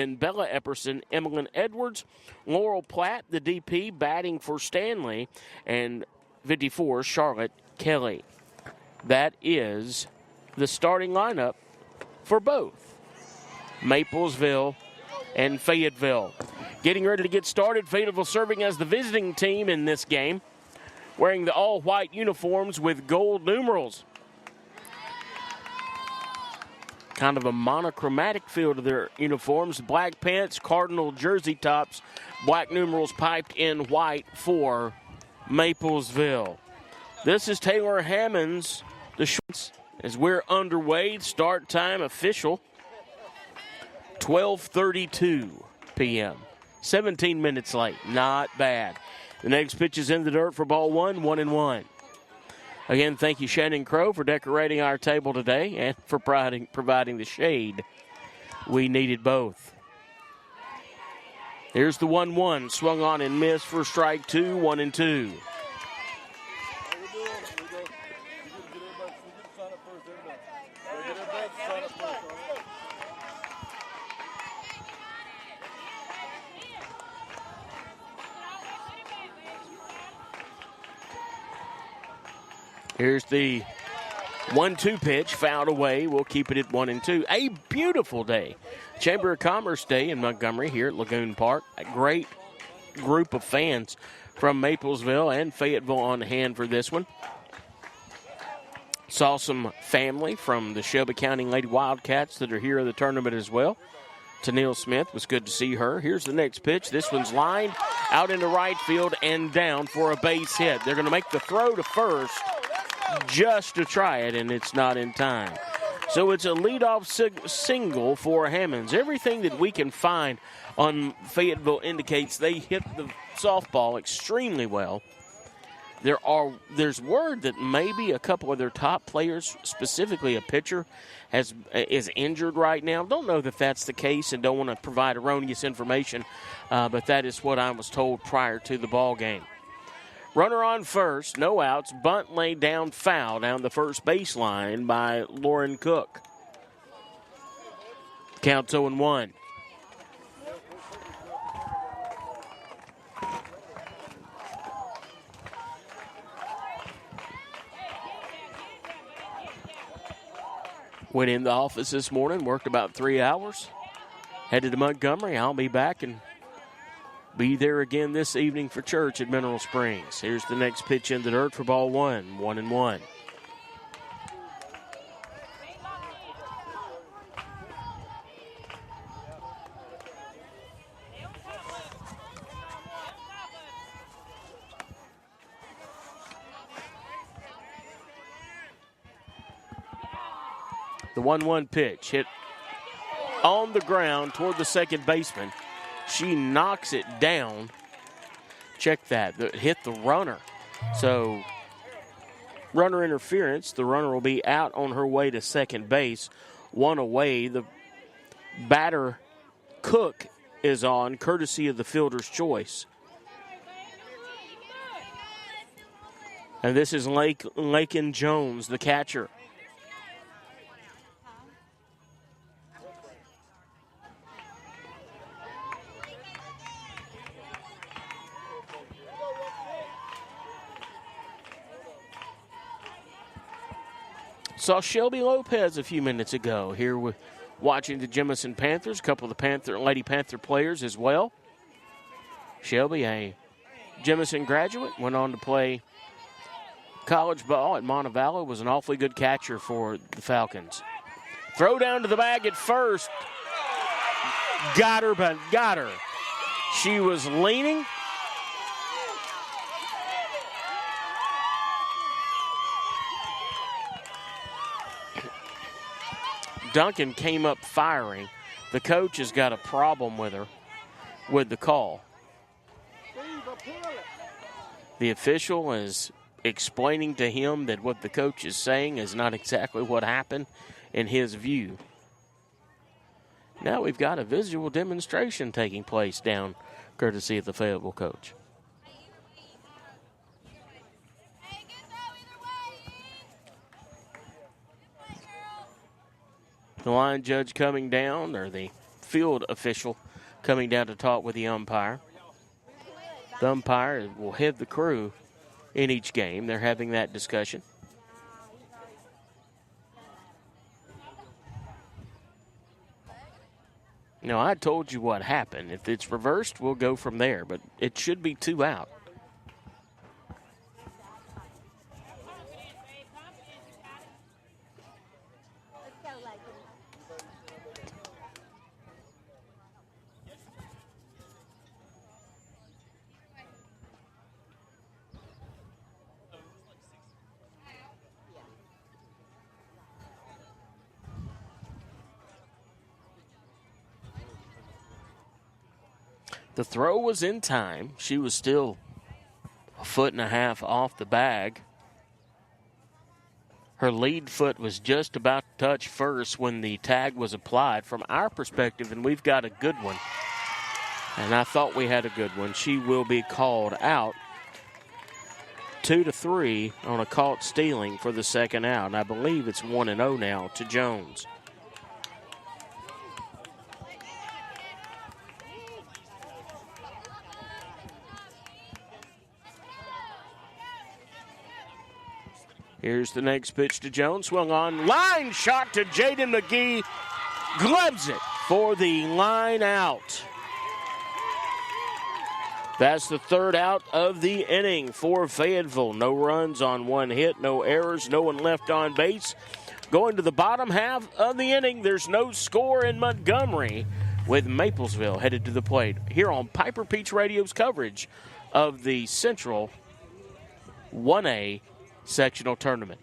and Bella Epperson, Emmeline Edwards, Laurel Platt, the DP, batting for Stanley, and 54, Charlotte Kelly. That is the starting lineup for both Maplesville and Fayetteville. Getting ready to get started, Fayetteville serving as the visiting team in this game, wearing the all-white uniforms with gold numerals. Kind of a monochromatic feel to their uniforms. Black pants, cardinal jersey tops, black numerals piped in white for Maplesville. This is Taylor Hammonds. The shorts as we're underway. Start time official, 12:32 p.m. 17 minutes late. Not bad. The next pitch is in the dirt for ball one, 1-1. Again, thank you, Shannon Crow, for decorating our table today and for providing the shade. We needed both. Here's the 1-1. Swung on and missed for strike two, 1-2. Here's the 1-2 pitch, fouled away. We'll keep it at 1-2. A beautiful day. Chamber of Commerce Day in Montgomery here at Lagoon Park. A great group of fans from Maplesville and Fayetteville on hand for this one. Saw some family from the Shelby County Lady Wildcats that are here at the tournament as well. Tennille Smith, was good to see her. Here's the next pitch. This one's lined out into right field and down for a base hit. They're going to make the throw to first just to try it, and it's not in time. So it's a leadoff single for Hammonds. Everything that we can find on Fayetteville indicates they hit the softball extremely well. There's word that maybe a couple of their top players, specifically a pitcher, is injured right now. Don't know that that's the case and don't want to provide erroneous information, but that is what I was told prior to the ball game. Runner on first, no outs. Bunt laid down foul down the first baseline by Lauren Cook. Count's 0-1. Went in the office this morning, worked about 3 hours. Headed to Montgomery. I'll be back and be there again this evening for church at Mineral Springs. Here's the next pitch in the dirt for ball one, 1-1. The 1-1 pitch hit on the ground toward the second baseman. She knocks it down. Check that. Hit the runner. So, runner interference. The runner will be out on her way to second base. One away. The batter, Cook, is on, courtesy of the fielder's choice. And this is Lakin Jones, the catcher. Saw Shelby Lopez a few minutes ago here with watching the Jemison Panthers, a couple of the Lady Panther players as well. Shelby, a Jemison graduate, went on to play college ball at Montevallo, was an awfully good catcher for the Falcons. Throw down to the bag at first. Got her, but got her. She was leaning. Duncan came up firing. The coach has got a problem with her, with the call. The official is explaining to him that what the coach is saying is not exactly what happened in his view. Now we've got a visual demonstration taking place down courtesy of the Fayetteville coach. The line judge coming down, or the field official coming down to talk with the umpire. The umpire will head the crew in each game. They're having that discussion. Now, I told you what happened. If it's reversed, we'll go from there, but it should be 2 out. The throw was in time. She was still 1.5 feet off the bag. Her lead foot was just about to touch first when the tag was applied. From our perspective, and we've got a good one, and I thought we had a good one, she will be called out 2-3 on a caught stealing for the second out. And I believe it's 1-0 now to Jones. Here's the next pitch to Jones. Swung on. Line shot to Jaden McGee. Gloves it for the line out. That's the third out of the inning for Fayetteville. No runs on 1 hit, no errors, no one left on base. Going to the bottom half of the inning, there's no score in Montgomery with Maplesville headed to the plate. Here on Piper Peach Radio's coverage of the Central 1A sectional tournament.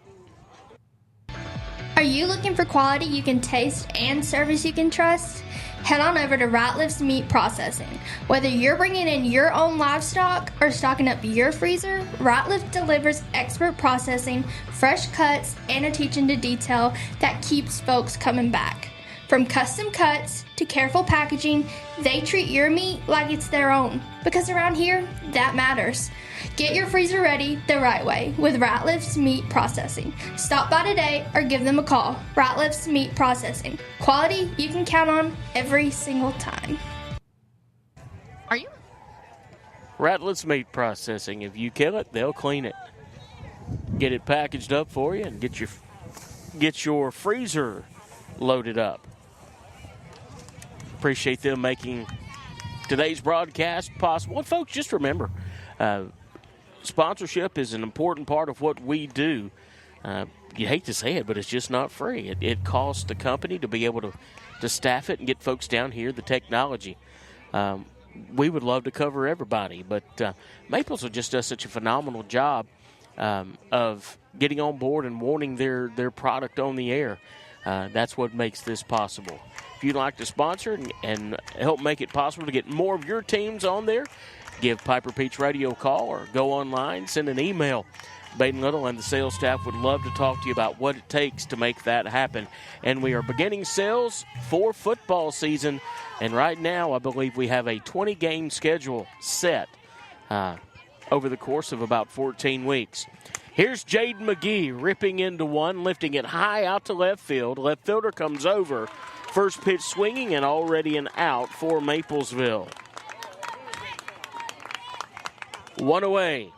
Are you looking for quality you can taste and service you can trust? Head on over to Ratliff's Meat Processing. Whether you're bringing in your own livestock or stocking up your freezer, Ratliff delivers expert processing, fresh cuts, and attention to detail that keeps folks coming back. From custom cuts to careful packaging, they treat your meat like it's their own. Because around here, that matters. Get your freezer ready the right way with Ratliff's Meat Processing. Stop by today or give them a call. Ratliff's Meat Processing. Quality you can count on every single time. Are you? Ratliff's Meat Processing. If you kill it, they'll clean it. Get it packaged up for you and get your freezer loaded up. Appreciate them making today's broadcast possible. And folks, just remember, sponsorship is an important part of what we do. You hate to say it, but it's just not free. It costs the company to be able to staff it and get folks down here the technology. We would love to cover everybody, but Maplesville just does such a phenomenal job of getting on board and wanting their product on the air. That's what makes this possible. If you'd like to sponsor and help make it possible to get more of your teams on there, give Piper Peach Radio a call or go online, send an email. Baden Little and the sales staff would love to talk to you about what it takes to make that happen. And we are beginning sales for football season. And right now, I believe we have a 20-game schedule set over the course of about 14 weeks. Here's Jaden McGee ripping into one, lifting it high out to left field. Left fielder comes over. First pitch swinging and already an out for Maplesville. One away.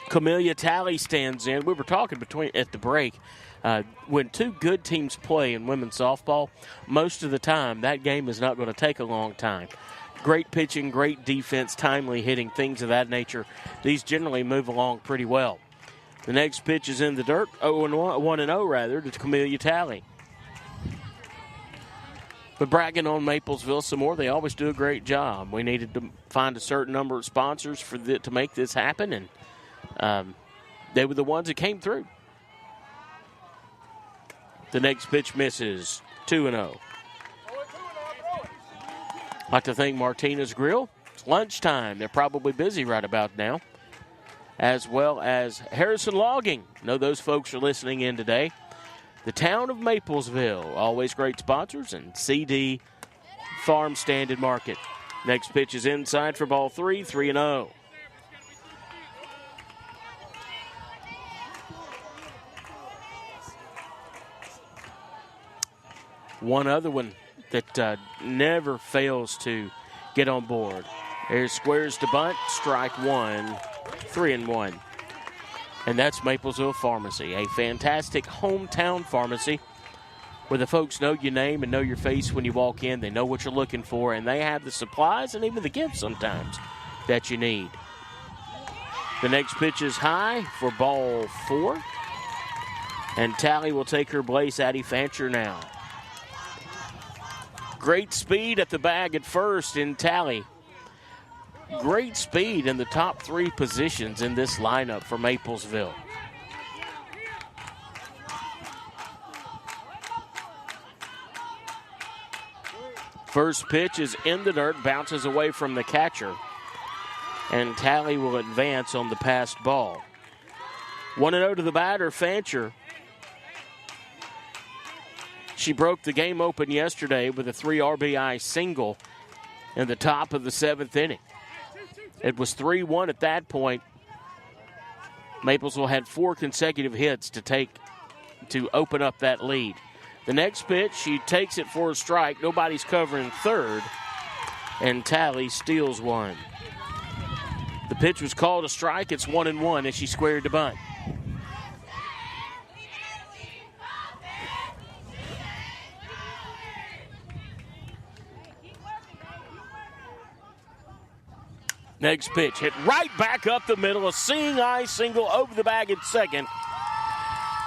Camellia Talley stands in. We were talking at the break. When two good teams play in women's softball, most of the time that game is not going to take a long time. Great pitching, great defense, timely hitting, things of that nature. These generally move along pretty well. The next pitch is in the dirt, 1-0 to Camellia Talley. But bragging on Maplesville some more, they always do a great job. We needed to find a certain number of sponsors to make this happen, and they were the ones that came through. The next pitch misses, 2-0. Like to thank Martinez Grill. It's lunchtime. They're probably busy right about now. As well as Harrison Logging. Know those folks are listening in today. The town of Maplesville, always great sponsors, and CD Farm Stand and Market. Next pitch is inside for ball 3, 3-0. One other one that never fails to get on board. There's squares to bunt, strike one, 3-1. And that's Maplesville Pharmacy, a fantastic hometown pharmacy where the folks know your name and know your face when you walk in. They know what you're looking for, and they have the supplies and even the gifts sometimes that you need. The next pitch is high for ball 4. And Tally will take her place. Addie Fancher now. Great speed at the bag at first in Tally. Great speed in the top 3 positions in this lineup for Maplesville. First pitch is in the dirt, bounces away from the catcher. And Tally will advance on the passed ball. 1-0 to the batter, Fancher. She broke the game open yesterday with a 3 RBI single in the top of the 7th inning. It was 3-1 at that point. Maplesville had 4 consecutive hits to open up that lead. The next pitch, she takes it for a strike. Nobody's covering third, and Tally steals one. The pitch was called a strike. It's 1-1 as she squared the bunt. Next pitch, hit right back up the middle. A seeing eye single over the bag at second.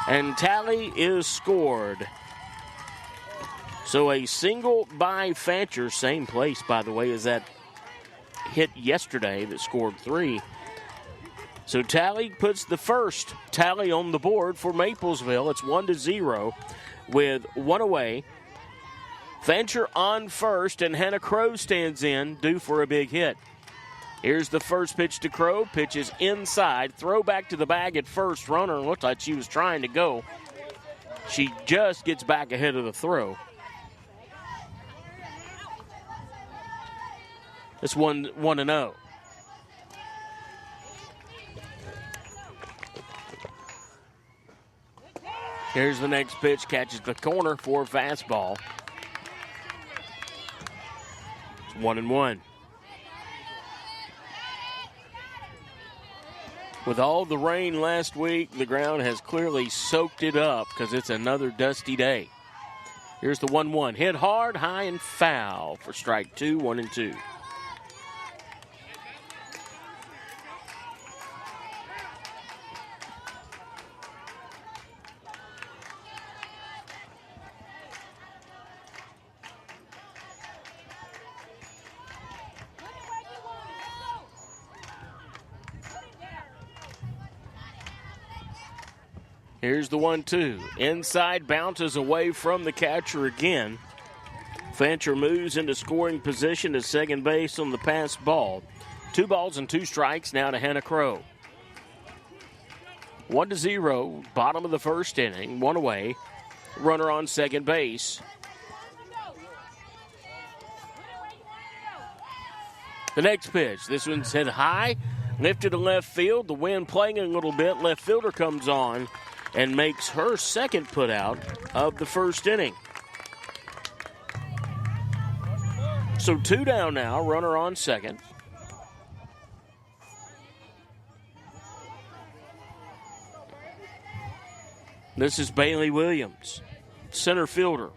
And Tally is scored. So a single by Fancher, same place, by the way, as that hit yesterday that scored 3. So Tally puts the first tally on the board for Maplesville. It's 1-0 with 1 away. Fancher on first, and Hannah Crow stands in, due for a big hit. Here's the first pitch to Crow. Pitch is inside. Throw back to the bag at first. Runner looked like she was trying to go. She just gets back ahead of the throw. It's 1-0. Here's the next pitch. Catches the corner for a fastball. It's 1-1. With all the rain last week, the ground has clearly soaked it up because it's another dusty day. Here's the 1-1. Hit hard, high, and foul for strike 2, 1-2. Here's the 1-2. Inside, bounces away from the catcher again. Fancher moves into scoring position at second base on the passed ball. 2 balls and 2 strikes now to Hannah Crow. 1-0, bottom of the first inning, 1 away. Runner on second base. The next pitch, this one's hit high, lifted to left field. The wind playing a little bit. Left fielder comes on and makes her second putout of the first inning. So 2 down now, runner on second. This is Bailey Williams, center fielder.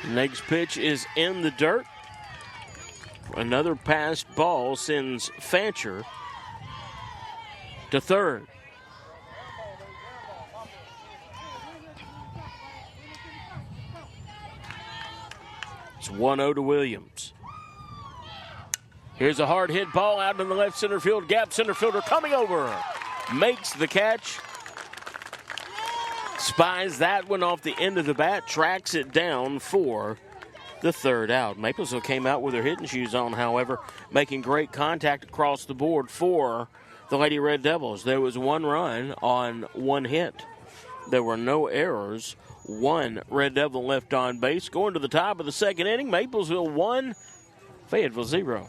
Next pitch is in the dirt. Another passed ball sends Fancher to third. It's 1-0 to Williams. Here's a hard hit ball out in the left center field gap. Center fielder coming over. Makes the catch. Spies that one off the end of the bat, tracks it down for the third out. Maplesville came out with their hitting shoes on, however, making great contact across the board for the Lady Red Devils. There was 1 run on 1 hit. There were no errors. 1 Red Devil left on base. Going to the top of the second inning, Maplesville 1, Fayetteville 0.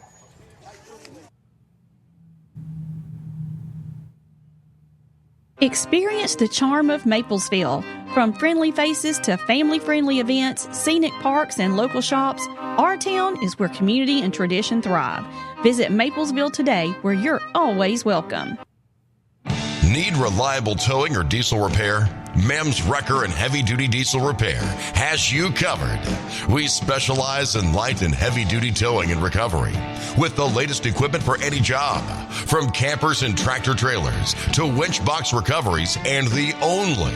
Experience the charm of Maplesville. From friendly faces to family-friendly events, scenic parks, and local shops, our town is where community and tradition thrive. Visit Maplesville today, where you're always welcome. Need reliable towing or diesel repair? Mem's Wrecker and Heavy Duty Diesel Repair has you covered. We specialize in light and heavy duty towing and recovery with the latest equipment for any job, from campers and tractor trailers to winch box recoveries, and the only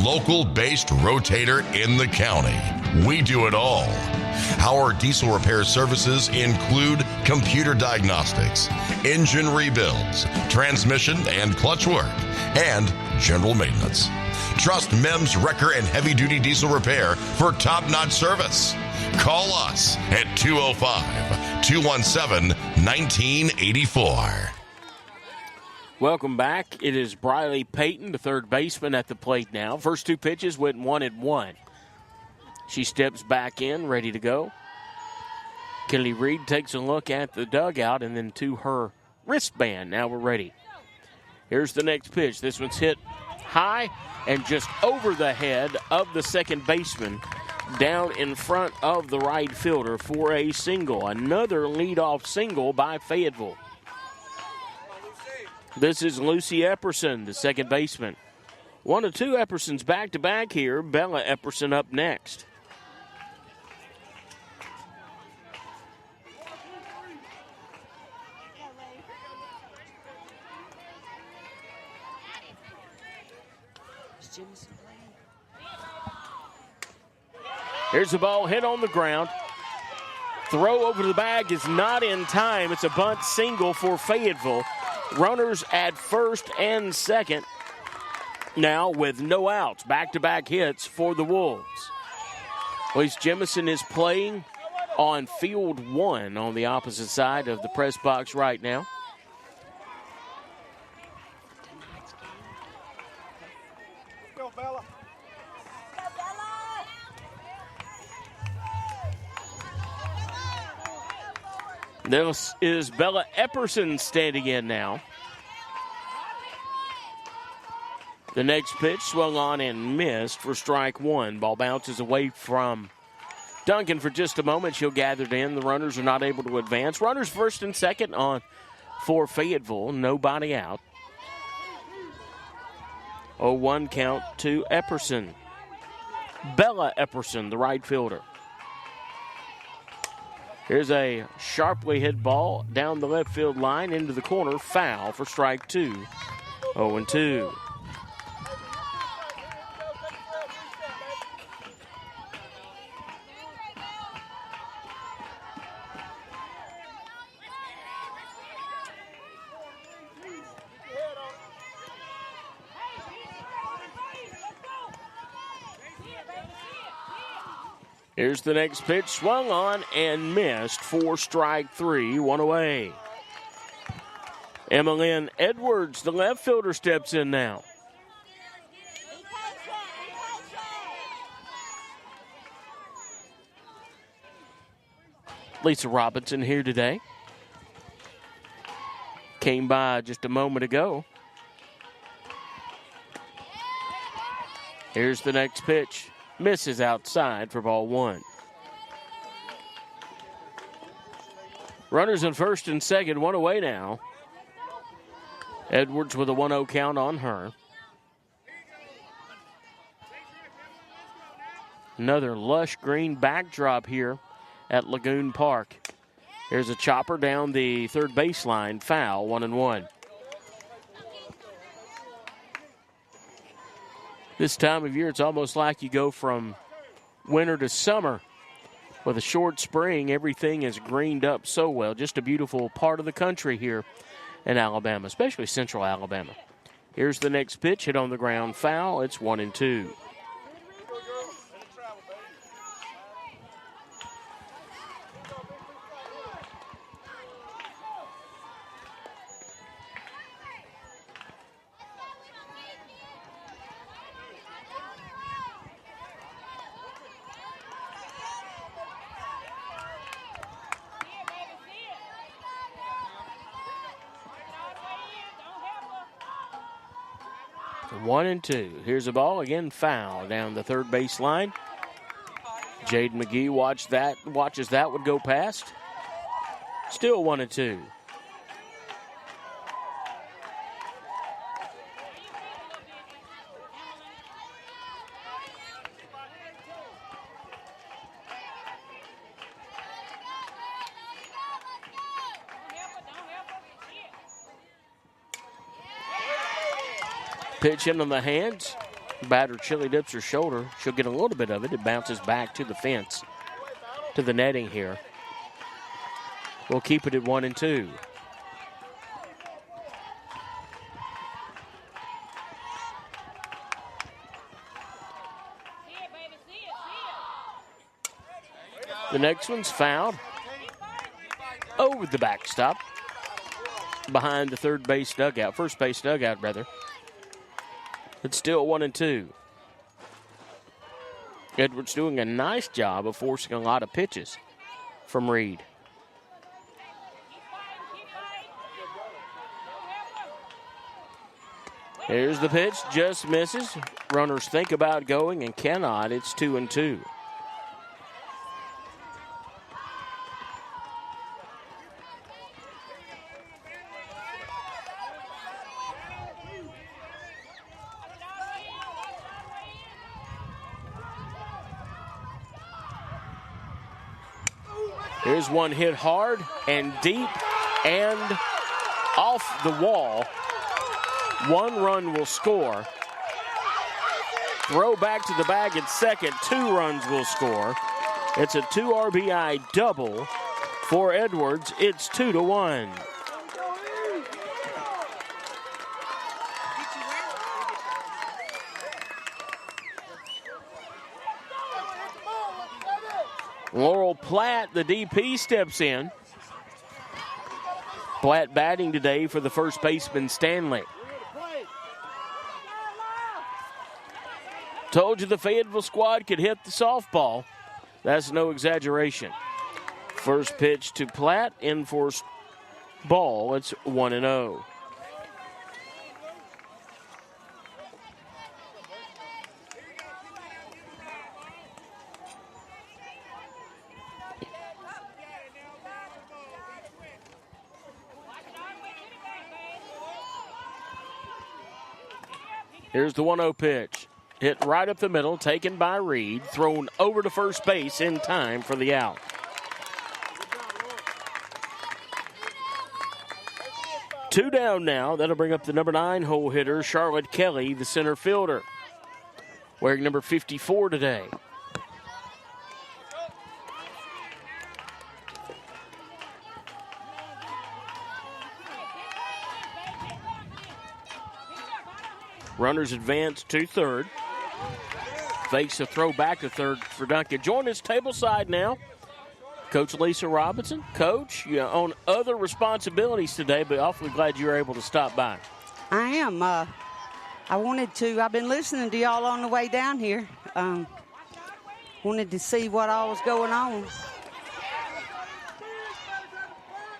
local-based rotator in the county. We do it all. Our diesel repair services include computer diagnostics, engine rebuilds, transmission and clutch work, and general maintenance. Trust Mem's Wrecker and Heavy Duty Diesel Repair for top-notch service. Call us at 205-217-1984. Welcome back. It is Briley Payton, the third baseman, at the plate now. First two pitches went 1-1. She steps back in, ready to go. Kelly Reed takes a look at the dugout and then to her wristband. Now we're ready. Here's the next pitch. This one's hit high and just over the head of the second baseman, down in front of the right fielder for a single. Another leadoff single by Fayetteville. This is Lucy Epperson, the second baseman. One of two Eppersons back-to-back here. Bella Epperson up next. Here's the ball hit on the ground. Throw over to the bag is not in time. It's a bunt single for Fayetteville. Runners at first and second. Now with no outs. Back-to-back hits for the Wolves. Elise Jemison is playing on field one on the opposite side of the press box right now. Go, Bella. This is Bella Epperson standing in now. The next pitch swung on and missed for strike one. Ball bounces away from Duncan for just a moment. She'll gather it in. The runners are not able to advance. Runners first and second on for Fayetteville. Nobody out. 0-1 count to Epperson. Bella Epperson, the right fielder. Here's a sharply hit ball down the left field line into the corner. Foul for strike two. 0-2. Here's the next pitch, swung on and missed for strike three, one away. Emmeline Edwards, the left fielder, steps in now. Lisa Robinson here today. Came by just a moment ago. Here's the next pitch. Misses outside for ball one. Runners in first and second, one away now. Edwards with a 1-0 count on her. Another lush green backdrop here at Lagoon Park. Here's a chopper down the third baseline. Foul, 1-1. This time of year, it's almost like you go from winter to summer. With a short spring, everything is greened up so well. Just a beautiful part of the country here in Alabama, especially central Alabama. Here's the next pitch, hit on the ground, foul. It's 1-2. 1-2. Here's the ball again, foul down the third base line. Jaden McGee watches that would go past. Still 1-2. Pitch in on the hands. Batter chili dips her shoulder. She'll get a little bit of it. It bounces back to the fence, to the netting here. We'll keep it at 1-2. The next one's fouled over the backstop behind the first base dugout rather. It's still 1-2. Edwards doing a nice job of forcing a lot of pitches from Reed. Here's the pitch, just misses. Runners think about going and cannot. It's 2-2. Here's one hit hard and deep and off the wall. One run will score. Throw back to the bag at second. 2 runs will score. It's a 2 RBI double for Edwards. It's 2-1. Laurel Platt, the DP, steps in. Platt batting today for the first baseman, Stanley. Told you the Fayetteville squad could hit the softball. That's no exaggeration. First pitch to Platt, in for ball. It's 1-0. Here's the 1-0 pitch. Hit right up the middle, taken by Reed, thrown over to first base in time for the out. Two down now. That'll bring up the number 9 hole hitter, Charlotte Kelly, the center fielder, wearing number 54 today. Runners advance to third. Fakes a throw back to third for Duncan. Join us tableside now, Coach Lisa Robinson. Coach, you're on other responsibilities today, but awfully glad you were able to stop by. I am. I wanted to. I've been listening to y'all on the way down here. Wanted to see what all was going on.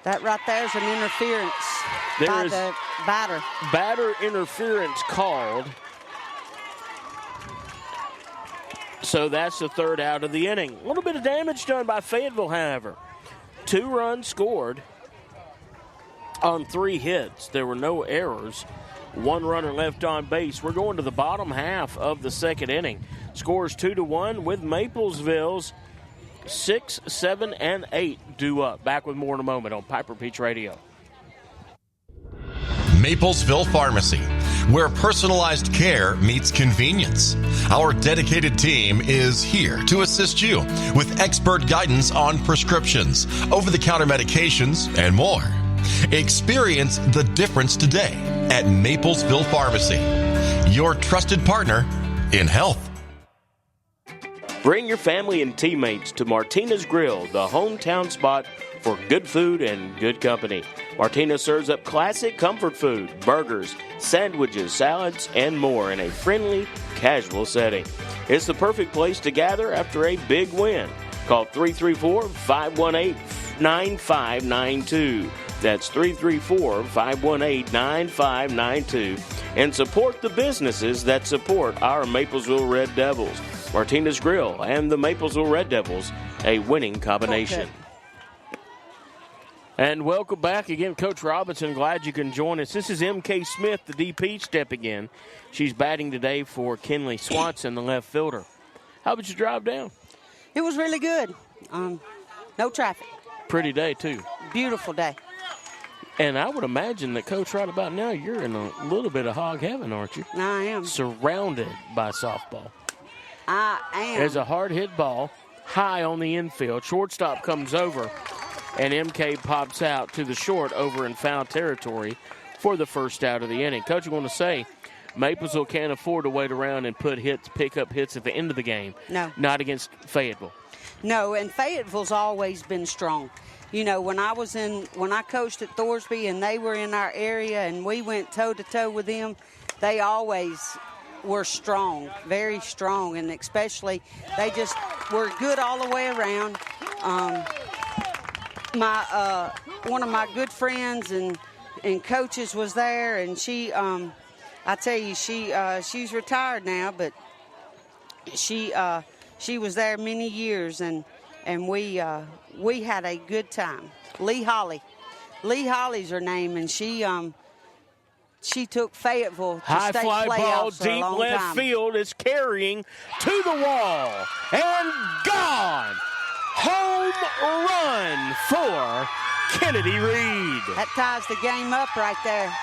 That right there is an interference by the batter. Batter interference called. So that's the third out of the inning. A little bit of damage done by Fayetteville, however. 2 runs scored on 3 hits. There were no errors. 1 runner left on base. We're going to the bottom half of the second inning. Scores 2-1 with Maplesville's 6, 7, and 8 due up. Back with more in a moment on Piper Peach Radio. Maplesville Pharmacy, where personalized care meets convenience. Our dedicated team is here to assist you with expert guidance on prescriptions, over-the-counter medications, and more. Experience the difference today at Maplesville Pharmacy, your trusted partner in health. Bring your family and teammates to Martina's Grill, the hometown spot for good food and good company. Martina serves up classic comfort food, burgers, sandwiches, salads, and more in a friendly, casual setting. It's the perfect place to gather after a big win. Call 334-518-9592. That's 334-518-9592. and support the businesses that support our Maplesville Red Devils. Martinez Grill and the Maplesville Red Devils, a winning combination. Okay. And welcome back again, Coach Robinson. Glad you can join us. This is M.K. Smith, the DP, stepping in. She's batting today for Kinley Swanson, the left fielder. How about your drive down? It was really good. No traffic. Pretty day, too. Beautiful day. And I would imagine that, Coach, right about now, you're in a little bit of hog heaven, aren't you? I am. Surrounded by softball. I am. There's a hard hit ball high on the infield. Shortstop comes over, and MK pops out to the short over in foul territory for the first out of the inning. Coach, I want to say, Maplesville can't afford to wait around and pick up hits at the end of the game. No. Not against Fayetteville. No, and Fayetteville's always been strong. You know, when I coached at Thorsby and they were in our area and we went toe-to-toe with them, they always were strong, very strong, and especially they just were good all the way around. One of my good friends and coaches was there, and she, I tell you, she's retired now, but she was there many years, and we had a good time. Lee Holly's her name, and she took Fayetteville to high state fly ball playoffs for a deep long left time. field is carrying to the wall and gone. Home run for Kennedy Reed. That ties the game up right there.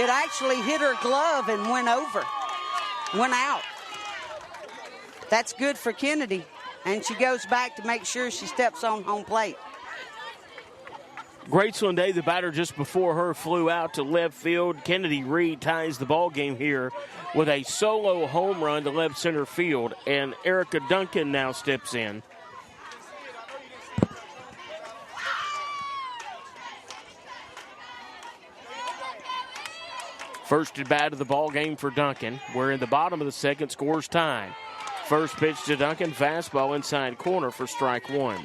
It actually hit her glove and went out. That's good for Kennedy, and she goes back to make sure she steps on home plate. Graceland Day, the batter just before her, flew out to left field. Kennedy Reed ties the ball game here with a solo home run to left center field, and Erica Duncan now steps in. First at bat of the ball game for Duncan. We're in the bottom of the second, scores time. First pitch to Duncan, fastball inside corner for strike one.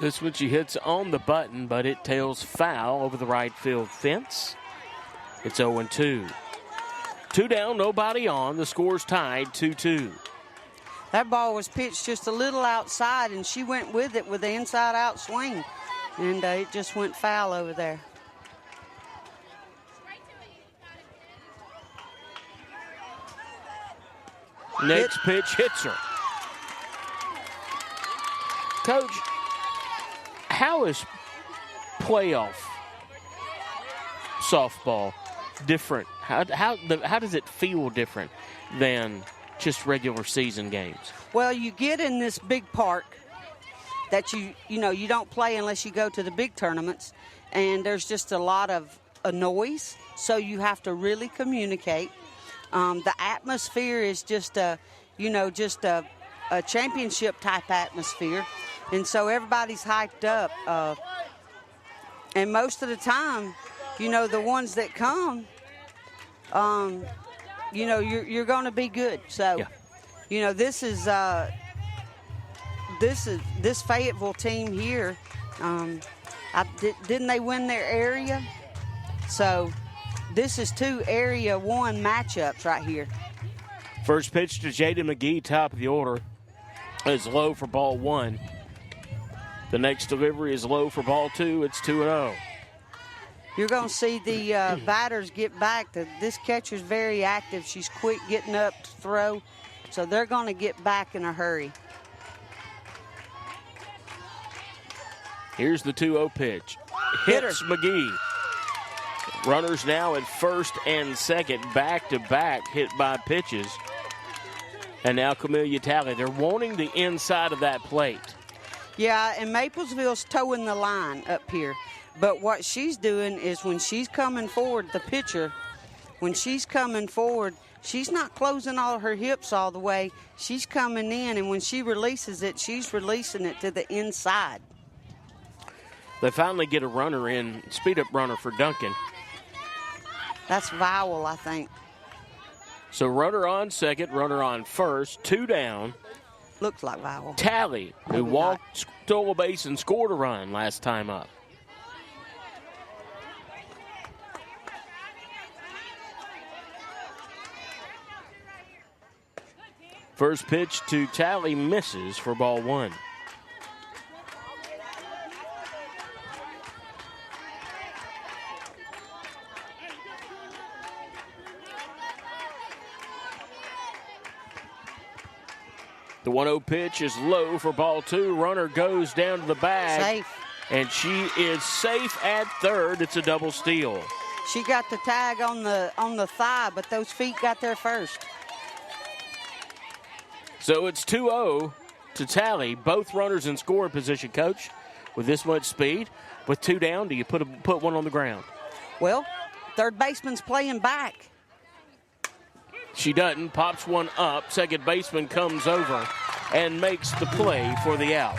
This one she hits on the button, but it tails foul over the right field fence. It's 0-2. 2 down, nobody on. The score's tied 2-2. That ball was pitched just a little outside, and she went with it with the inside-out swing, and it just went foul over there. Next pitch hits her. Coach, how is playoff softball different? How does it feel different than just regular season games? Well, you get in this big park that you don't play unless you go to the big tournaments, and there's just a lot of noise, so you have to really communicate. The atmosphere is just a championship type atmosphere, and so everybody's hyped up. And most of the time, the ones that come, you're going to be good. So, yeah. This Fayetteville team here. Didn't they win their area? So this is 2 Area 1 matchups right here. First pitch to Jaden McGee, top of the order, is low for ball 1. The next delivery is low for ball 2. It's 2-0. You're going to see the batters get back. This catcher's very active. She's quick getting up to throw, so they're going to get back in a hurry. Here's the 2-0 pitch. Hits McGee. Runners now at first and second, back-to-back hit by pitches. And now Camellia Talley. They're wanting the inside of that plate. Yeah, and Maplesville's towing the line up here. But what she's doing is when she's coming forward, the pitcher, when she's coming forward, she's not closing all her hips all the way. She's coming in, and when she releases it, she's releasing it to the inside. They finally get a runner in, speed-up runner for Duncan. That's Vowell, I think. So runner on second, runner on first, 2 down. Looks like Vowell. Tally, who walked, stole a base, and scored a run last time up. First pitch to Tally misses for ball 1. The 1-0 pitch is low for ball 2. Runner goes down to the bag. Safe. And she is safe at third. It's a double steal. She got the tag on the thigh, but those feet got there first. So it's 2-0 to Tally. Both runners in scoring position, Coach. With this much speed, with 2 down, do you put one on the ground? Well, third baseman's playing back. She doesn't. Pops one up. Second baseman comes over and makes the play for the out.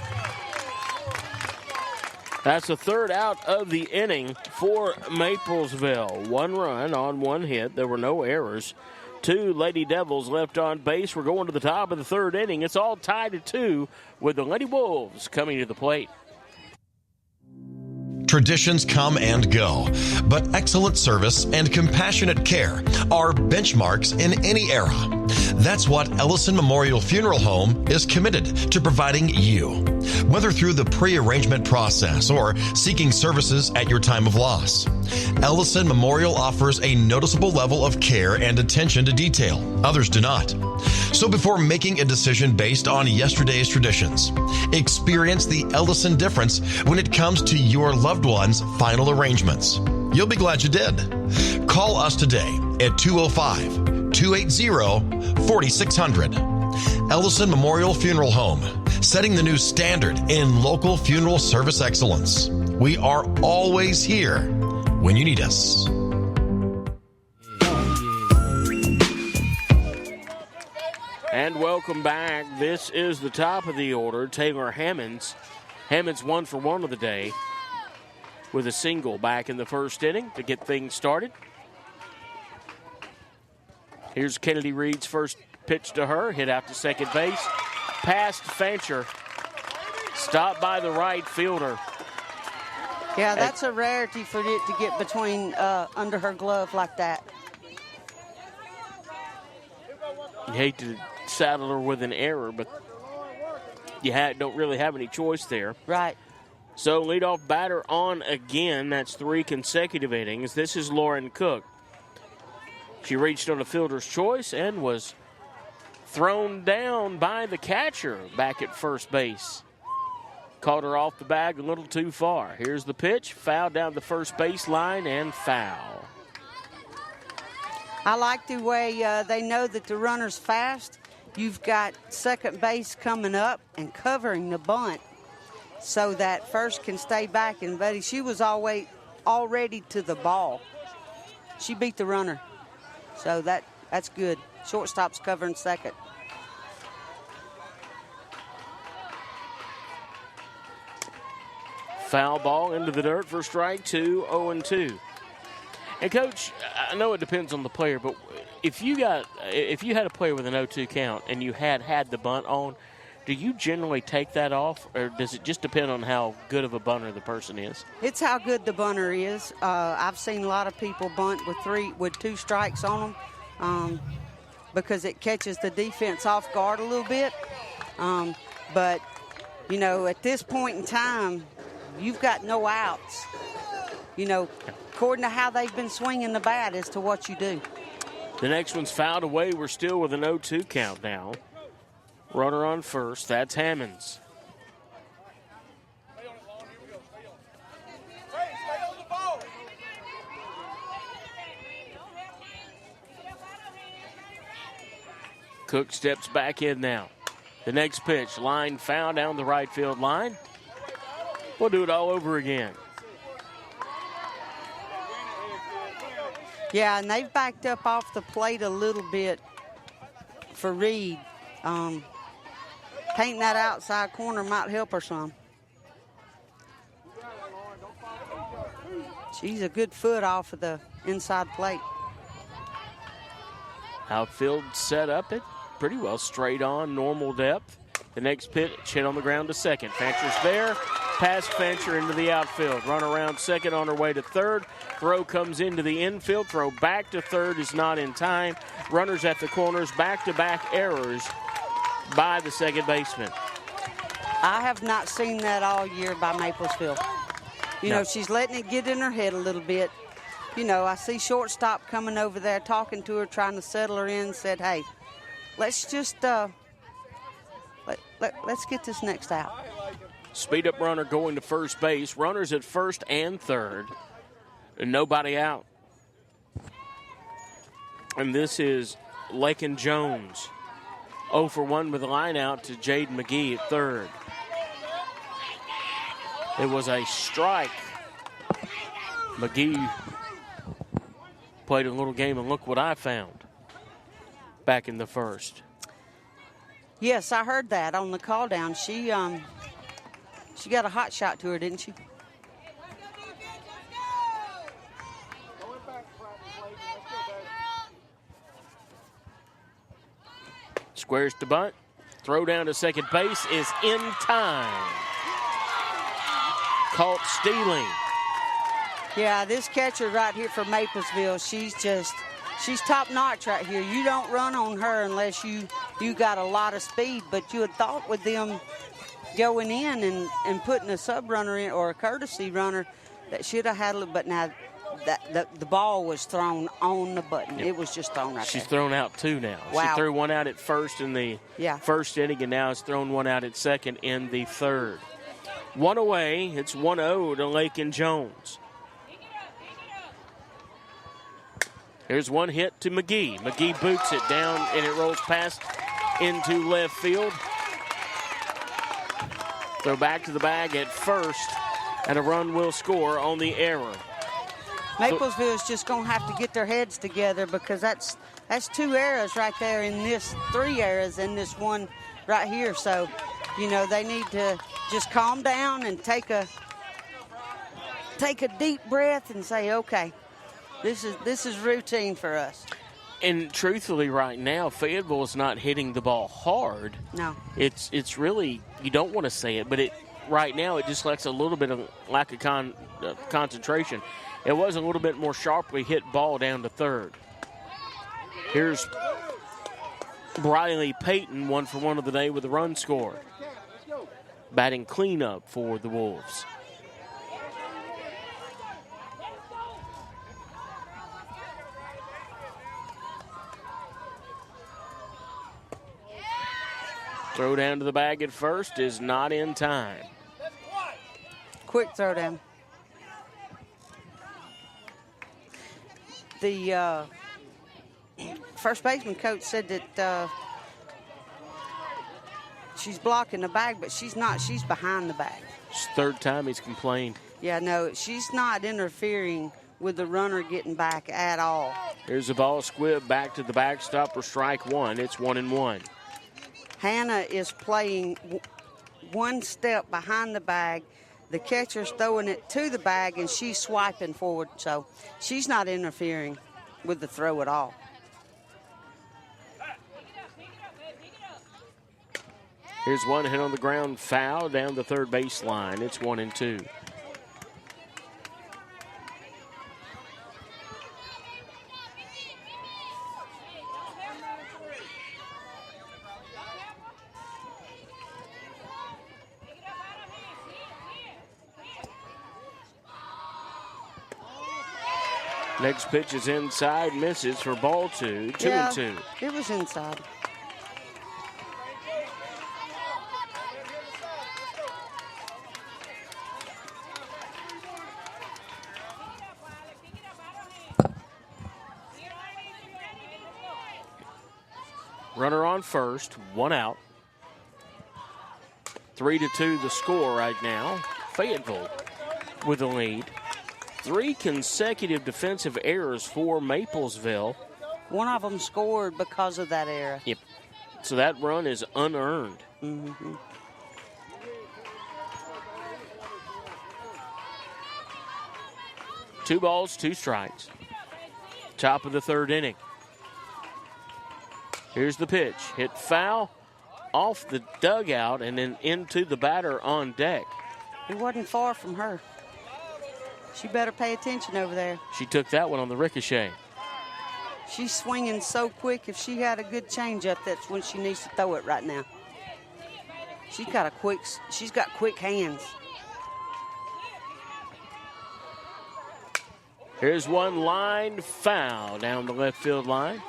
That's the third out of the inning for Maplesville. 1 run on 1 hit. There were no errors. 2 Lady Devils left on base. We're going to the top of the third inning. It's all tied at 2 with the Lady Wolves coming to the plate. Traditions come and go, but excellent service and compassionate care are benchmarks in any era. That's what Ellison Memorial Funeral Home is committed to providing you, whether through the pre-arrangement process or seeking services at your time of loss. Ellison Memorial offers a noticeable level of care and attention to detail. Others do not. So before making a decision based on yesterday's traditions, experience the Ellison difference when it comes to your loved one's final arrangements. You'll be glad you did. Call us today at 205-280-4600. Ellison Memorial Funeral Home, setting the new standard in local funeral service excellence. We are always here when you need us. And welcome back. This is the top of the order. Taylor Hammonds. Hammonds 1 for 1 of the day with a single back in the first inning to get things started. Here's Kennedy Reed's first pitch to her. Hit out to second base. Past Fancher. Stopped by the right fielder. Yeah, that's a rarity for it to get between under her glove like that. You hate to saddle her with an error, but you don't really have any choice there. Right. So leadoff batter on again. That's 3 consecutive innings. This is Lauren Cook. She reached on a fielder's choice and was thrown down by the catcher back at first base. Caught her off the bag a little too far. Here's the pitch. Foul down the first base line and foul. I like the way they know that the runner's fast. You've got second base coming up and covering the bunt so that first can stay back. And, buddy, she was already to the ball. She beat the runner. So that's good. Shortstop's covering second. Foul ball into the dirt for strike 2, 0-2. And, Coach, I know it depends on the player, but if you had a player with an 0-2 count and you had the bunt on, do you generally take that off, or does it just depend on how good of a bunter the person is? It's how good the bunter is. I've seen a lot of people bunt with 2 strikes on them because it catches the defense off guard a little bit. But, you know, at this point in time, you've got no outs. You know, according to how they've been swinging the bat as to what you do. The next one's fouled away. We're still with an 0-2 count now. Runner on first. That's Hammonds. Cook steps back in now. The next pitch, line foul down the right field line. We'll do it all over again. Yeah, and they've backed up off the plate a little bit for Reed. Painting that outside corner might help her some. She's a good foot off of the inside plate. Outfield set up it pretty well, straight on, normal depth. The next pitch hit on the ground to second. Fancher's there. Past Fancher into the outfield. Run around second on her way to third. Throw comes into the infield. Throw back to third is not in time. Runners at the corners. Back-to-back errors by the second baseman. I have not seen that all year by Maplesville. You know, she's letting it get in her head a little bit. You know, I see shortstop coming over there talking to her, trying to settle her in, said, hey, let's just let's get this next out. Speed up runner going to first base. Runners at first and third. And nobody out. And this is Lakin Jones. 0 for 1 with a line out to Jade McGee at third. It was a strike. McGee played a little game, and look what I found back in the first. Yes, I heard that on the call down. She got a hot shot to her, didn't she? Squares to bunt. Throw down to second base is in time. Caught stealing. Yeah, this catcher right here for Maplesville, she's top notch right here. You don't run on her unless you got a lot of speed, but you had thought with them going in and putting a sub runner in or a courtesy runner that should have had a little, but now the ball was thrown on the button. Yep. It was just thrown right She's there. Thrown out two now. Wow. She threw one out at first in the first inning, and now has thrown one out at second in the third. One away. It's 1-0 to Lakin Jones. Here's one hit to McGee. McGee boots it down, and it rolls past into left field. Throw back to the bag at first, and a run will score on the error. Maplesville is just going to have to get their heads together because that's two errors right there in this, 3 errors in this one right here. So, you know, they need to just calm down and take a deep breath and say, okay, this is routine for us. And truthfully, right now, Fayetteville is not hitting the ball hard. No. It's really, you don't want to say it, but right now it just lacks a little bit of lack of concentration. It was a little bit more sharply hit ball down to third. Here's Briley Payton, 1 for 1 of the day with a run scored. Batting cleanup for the Wolves. Throw down to the bag at first is not in time. Quick throw down. The first baseman coach said that she's blocking the bag, but she's not. She's behind the bag. It's the third time he's complained. Yeah, no, she's not interfering with the runner getting back at all. Here's the ball squib back to the backstop for strike one. It's 1-1. Hannah is playing one step behind the bag. The catcher's throwing it to the bag, and she's swiping forward. So she's not interfering with the throw at all. Here's one hit on the ground, foul down the third baseline. It's 1-2. Next pitch is inside, misses for ball 2. 2-2. It was inside. Runner on first, 1 out. 3-2 the score right now. Fayetteville with the lead. 3 consecutive defensive errors for Maplesville. One of them scored because of that error. Yep. So that run is unearned. Mm-hmm. Two balls, 2 strikes. Top of the third inning. Here's the pitch. Hit foul off the dugout and then into the batter on deck. It wasn't far from her. She better pay attention over there. She took that one on the ricochet. She's swinging so quick. If she had a good changeup, that's when she needs to throw it right now. She's got quick hands. Here's one line foul down the left field line.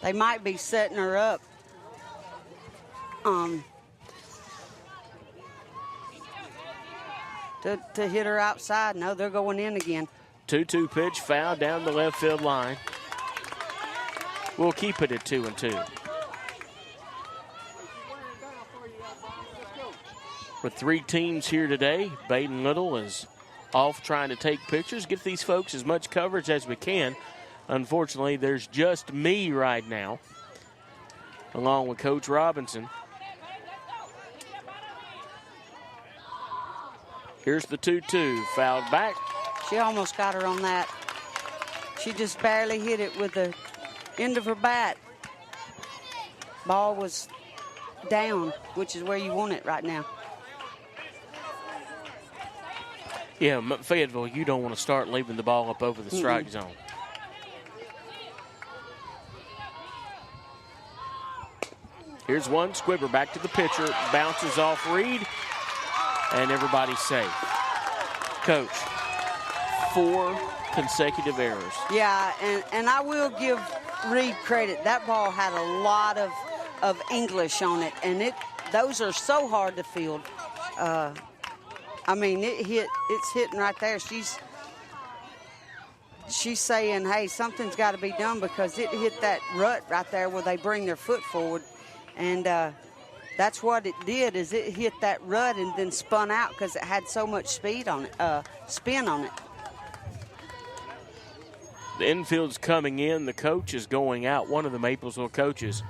They might be setting her up. To hit her outside. No, they're going in again. 2-2 pitch, foul down the left field line. We'll keep it at 2-2. With 3 teams here today, Baden Little is off trying to take pictures, get these folks as much coverage as we can. Unfortunately, there's just me right now, along with Coach Robinson. Here's the 2-2, fouled back. She almost got her on that. She just barely hit it with the end of her bat. Ball was down, which is where you want it right now. Yeah, Fayetteville, you don't want to start leaving the ball up over the strike zone. Here's one, Squibber back to the pitcher, bounces off Reed, and everybody's safe. Coach, 4 consecutive errors. Yeah, and I will give Reed credit. That ball had a lot of English on it, and those are so hard to field. I mean, it's hitting right there. She's saying, hey, something's got to be done because it hit that rut right there where they bring their foot forward. And that's what it did, is it hit that rut and then spun out because it had so much speed on it, spin on it. The infield's coming in. The coach is going out, one of the Maplesville coaches.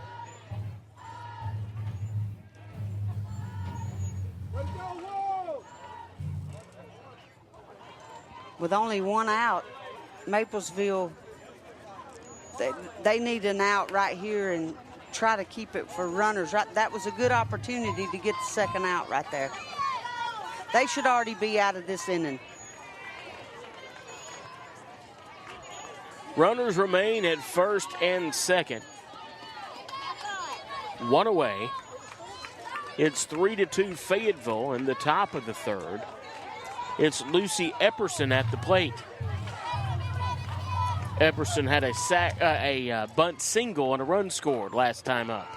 With only 1 out, Maplesville, they need an out right here and try to keep it for runners. Right, that was a good opportunity to get the second out right there. They should already be out of this inning. Runners remain at first and second. 1 away. It's 3-2 Fayetteville in the top of the third. It's Lucy Epperson at the plate. Epperson had a bunt single and a run scored last time up.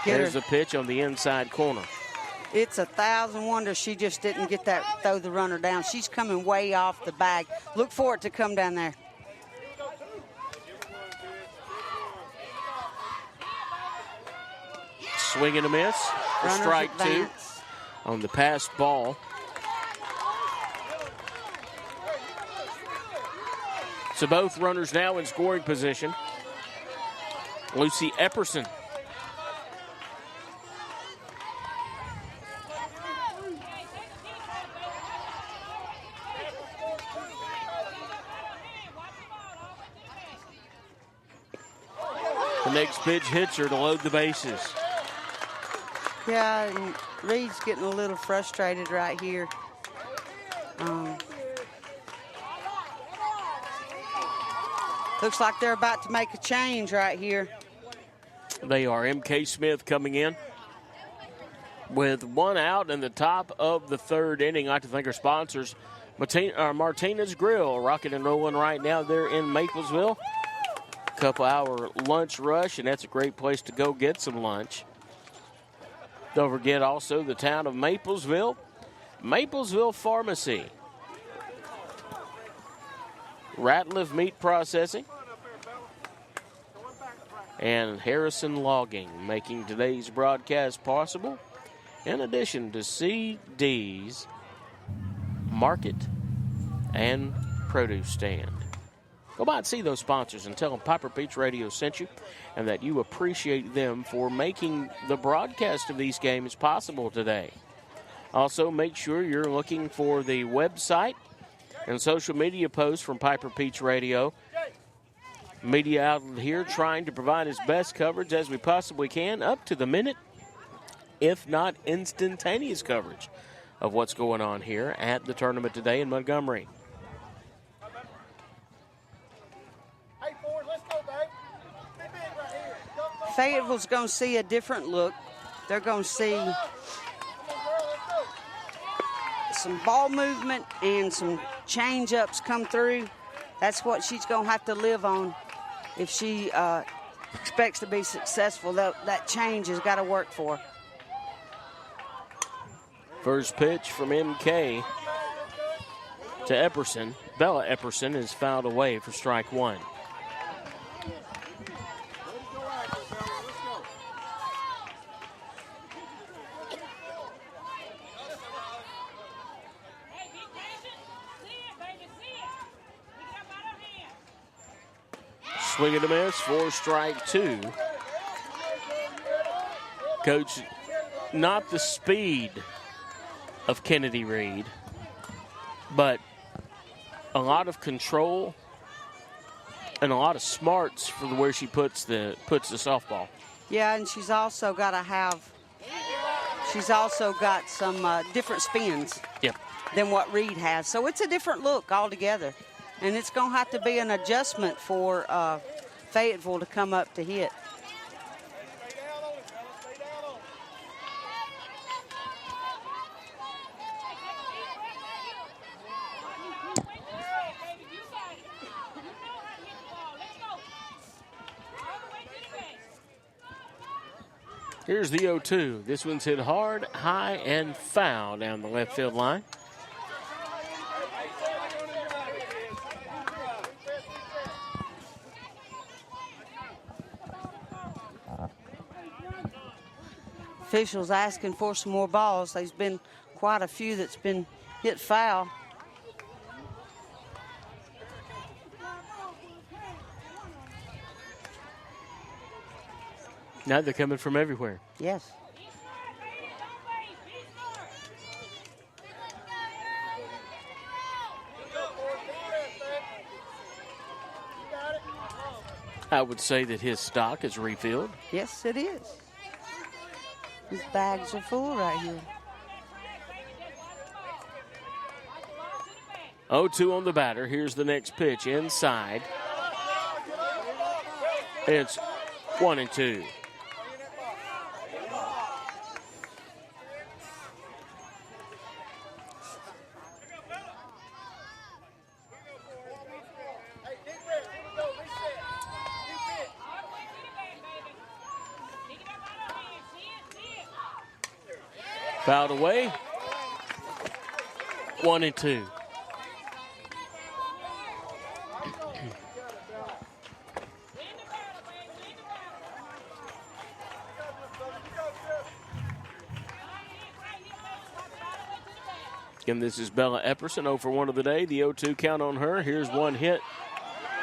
There's a pitch on the inside corner. It's 1,000 wonders she just didn't get that, throw the runner down. She's coming way off the bag. Look for it to come down there. Swing and a miss for strike two on the pass ball. So both runners now in scoring position. Lucy Epperson. The next pitch hits her to load the bases. Yeah, and Reed's getting a little frustrated right here. Looks like they're about to make a change right here. They are. M.K. Smith coming in with 1 out in the top of the third inning. I'd like to thank our sponsors, Martinez Grill, rocking and rolling right now there in Maplesville. Couple-hour lunch rush, and that's a great place to go get some lunch. Don't forget also the town of Maplesville, Maplesville Pharmacy, Ratliff Meat Processing, and Harrison Logging, making today's broadcast possible, in addition to CD's Market and Produce Stand. Go by and see those sponsors and tell them Piper Peach Radio sent you and that you appreciate them for making the broadcast of these games possible today. Also, make sure you're looking for the website and social media posts from Piper Peach Radio. Media outlet here trying to provide as best coverage as we possibly can, up to the minute, if not instantaneous coverage of what's going on here at the tournament today in Montgomery. Fayetteville's going to see a different look. They're going to see some ball movement and some change-ups come through. That's what she's going to have to live on if she expects to be successful. That change has got to work for her. First pitch from MK to Epperson. Bella Epperson is fouled away for strike one. Swing and a miss for strike two. Coach, not the speed of Kennedy Reed, but a lot of control and a lot of smarts for where she puts the softball. Yeah, and she's also got some different spins than what Reed has. So it's a different look altogether. And it's going to have to be an adjustment for Fayetteville to come up to hit. Here's the 0-2. This one's hit hard, high, and foul down the left field line. Officials asking for some more balls. There's been quite a few that's been hit foul. Now they're coming from everywhere. Yes. I would say that his stock is refilled. Yes, it is. His bags are full right here. 0-2 on the batter. Here's the next pitch inside. It's 1-2. Fouled away. 1-2. Again, this is Bella Epperson, 0 for 1 of the day. The 0-2 count on her. Here's one hit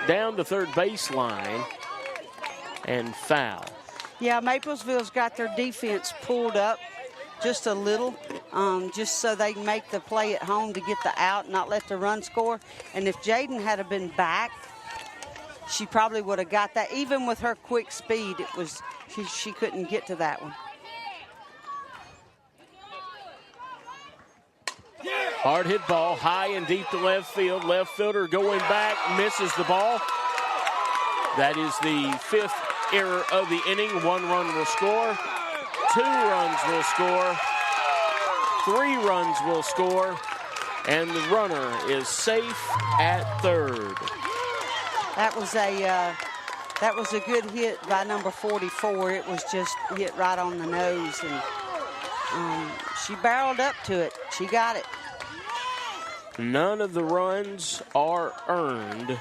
down the third baseline and foul. Yeah, Maplesville's got their defense pulled up just a little, just so they can make the play at home to get the out, not let the run score. And if Jaden had been back, she probably would have got that. Even with her quick speed, it was she couldn't get to that one. Hard hit ball, high and deep to left field. Left fielder going back, misses the ball. That is the fifth error of the inning. 1 run will score. 2 runs will score. 3 runs will score. And the runner is safe at third. That was a good hit by number 44. It was just hit right on the nose, and she barreled up to it. She got it. None of the runs are earned.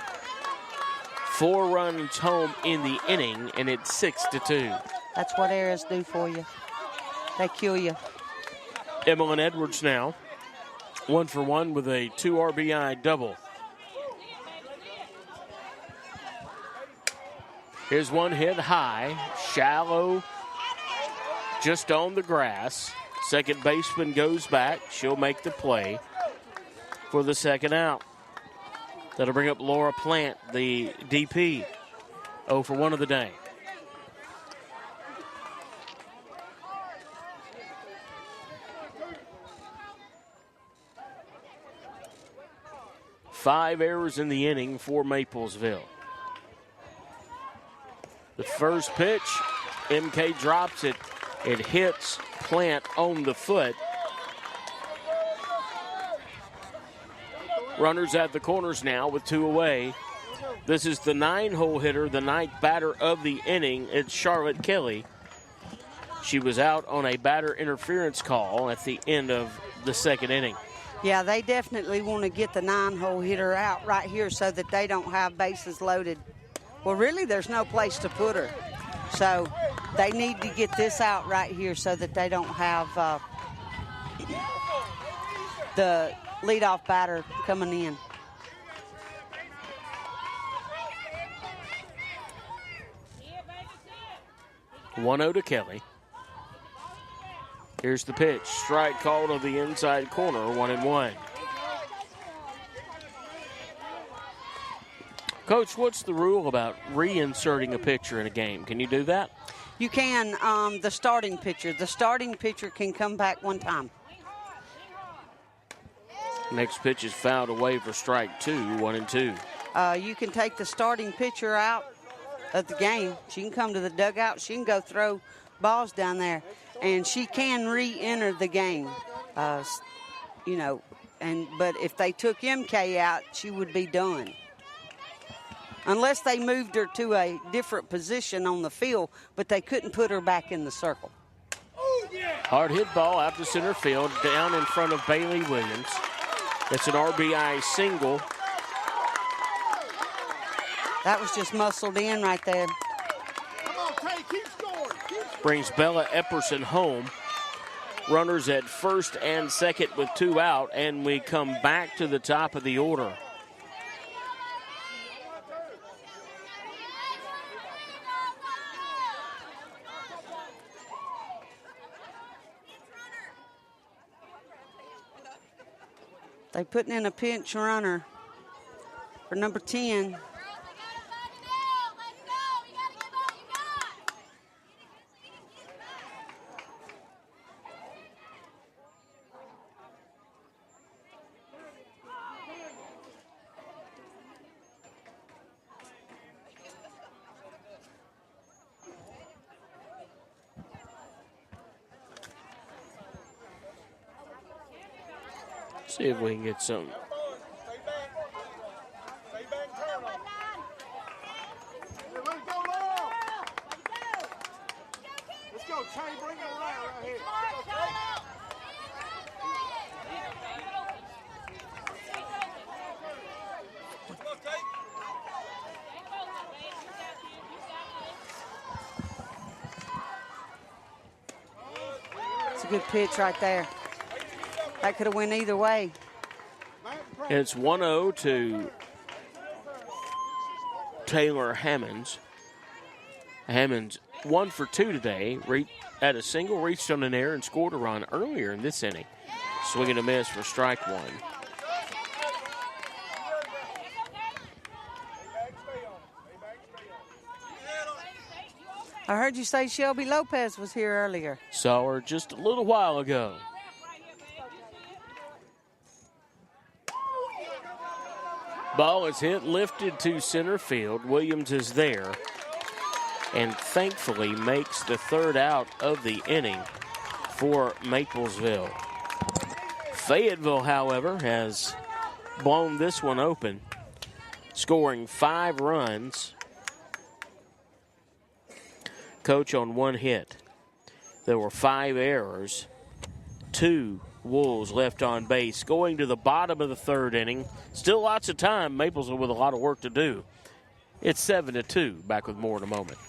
4 runs home in the inning, and it's 6-2. That's what errors do for you. They kill you. Emmeline Edwards now, 1 for 1 with a 2 RBI double. Here's one hit high, shallow, just on the grass. Second baseman goes back. She'll make the play for the second out. That'll bring up Laura Plant, the DP. 0 for 1 of the day. Five errors in the inning for Maplesville. The first pitch, MK drops it. It hits Plant on the foot. Runners at the corners now with 2 away. This is the 9-hole hitter, the 9th batter of the inning. It's Charlotte Kelly. She was out on a batter interference call at the end of the second inning. Yeah, they definitely want to get the 9-hole hitter out right here so that they don't have bases loaded. Well, really, there's no place to put her. So they need to get this out right here so that they don't have the leadoff batter coming in. One-0 to Kelly. Here's the pitch. Strike called on the inside corner, 1-1. Coach, what's the rule about reinserting a pitcher in a game? Can you do that? You can, the starting pitcher. The starting pitcher can come back one time. Next pitch is fouled away for strike 2, 1-2. You can take the starting pitcher out of the game. She can come to the dugout. She can go throw balls down there. And she can re-enter the game, you know. But if they took MK out, she would be done. Unless they moved her to a different position on the field, but they couldn't put her back in the circle. Hard hit ball out to center field, down in front of Bailey Williams. It's an RBI single. That was just muscled in right there. Come on, Tay, keep scoring. Brings Bella Epperson home. Runners at first and second with 2 out, and we come back to the top of the order. They putting in a pinch runner for number 10. See if we can get some. Stay back, turn on. Hey, let's go, Laura. Let's go, Tay, bring it around right here. It's a good pitch right there. That could have went either way. It's 1-0 to Taylor Hammonds. Hammonds 1 for 2 today. Had a single, reached on an error, and scored a run earlier in this inning. Swing and a miss for strike 1. I heard you say Shelby Lopez was here earlier. Saw her just a little while ago. Ball is hit, lifted to center field. Williams is there and thankfully makes the 3rd out of the inning for Maplesville. Fayetteville, however, has blown this one open, scoring 5 runs. Coach on 1 hit. There were 5 errors, 2 Wolves left on base. Going to the bottom of the 3rd inning. Still lots of time. Maplesville with a lot of work to do. It's 7-2. Back with more in a moment.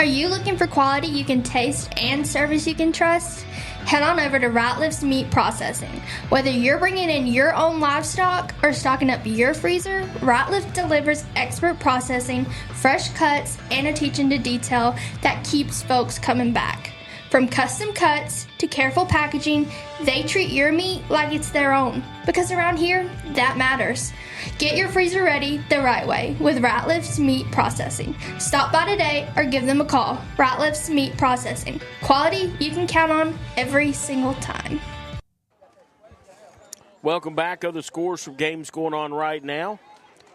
Are you looking for quality you can taste and service you can trust? Head on over to Ratliff's Meat Processing. Whether you're bringing in your own livestock or stocking up your freezer, Ratliff delivers expert processing, fresh cuts, and attention to detail that keeps folks coming back. From custom cuts to careful packaging, they treat your meat like it's their own. Because around here, that matters. Get your freezer ready the right way with Ratliff's Meat Processing. Stop by today or give them a call. Ratliff's Meat Processing. Quality you can count on every single time. Welcome back. Other scores from games going on right now.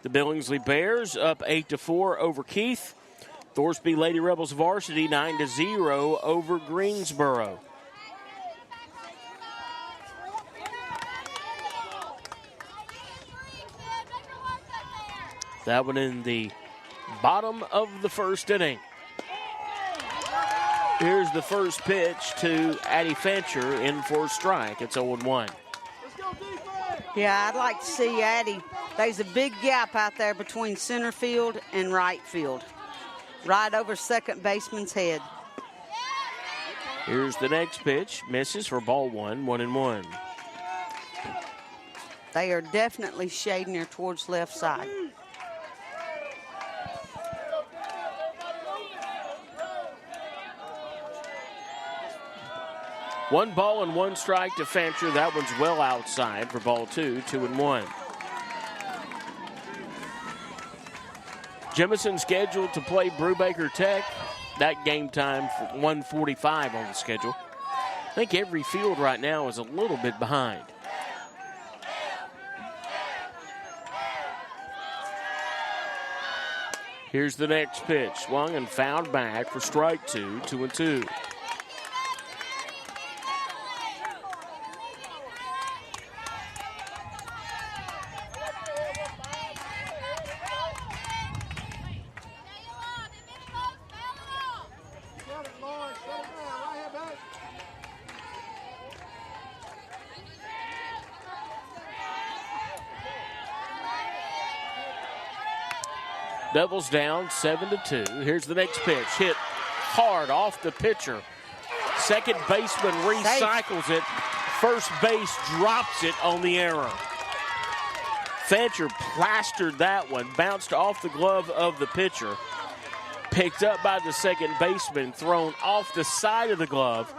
The Billingsley Bears up 8-4 over Keith. Thorsby Lady Rebels varsity 9-0 over Greensboro. That one in the bottom of the first inning. Here's the first pitch to Addie Fancher in for a strike. It's 0-1. Yeah, I'd like to see Addie. There's a big gap out there between center field and right field. Right over second baseman's head. Here's the next pitch. Misses for ball one, 1-1. They are definitely shading her towards left side. One ball and one strike to Fancher. That one's well outside for ball two, 2-1. Jemison scheduled to play Brubaker Tech. That game time for 1:45 on the schedule. I think every field right now is a little bit behind. Here's the next pitch. Swung and fouled back for strike two, 2-2. Devils down 7-2. Here's the next pitch. Hit hard off the pitcher. Second baseman recycles it. First base drops it on the error. Fancher plastered that one. Bounced off the glove of the pitcher. Picked up by the second baseman. Thrown off the side of the glove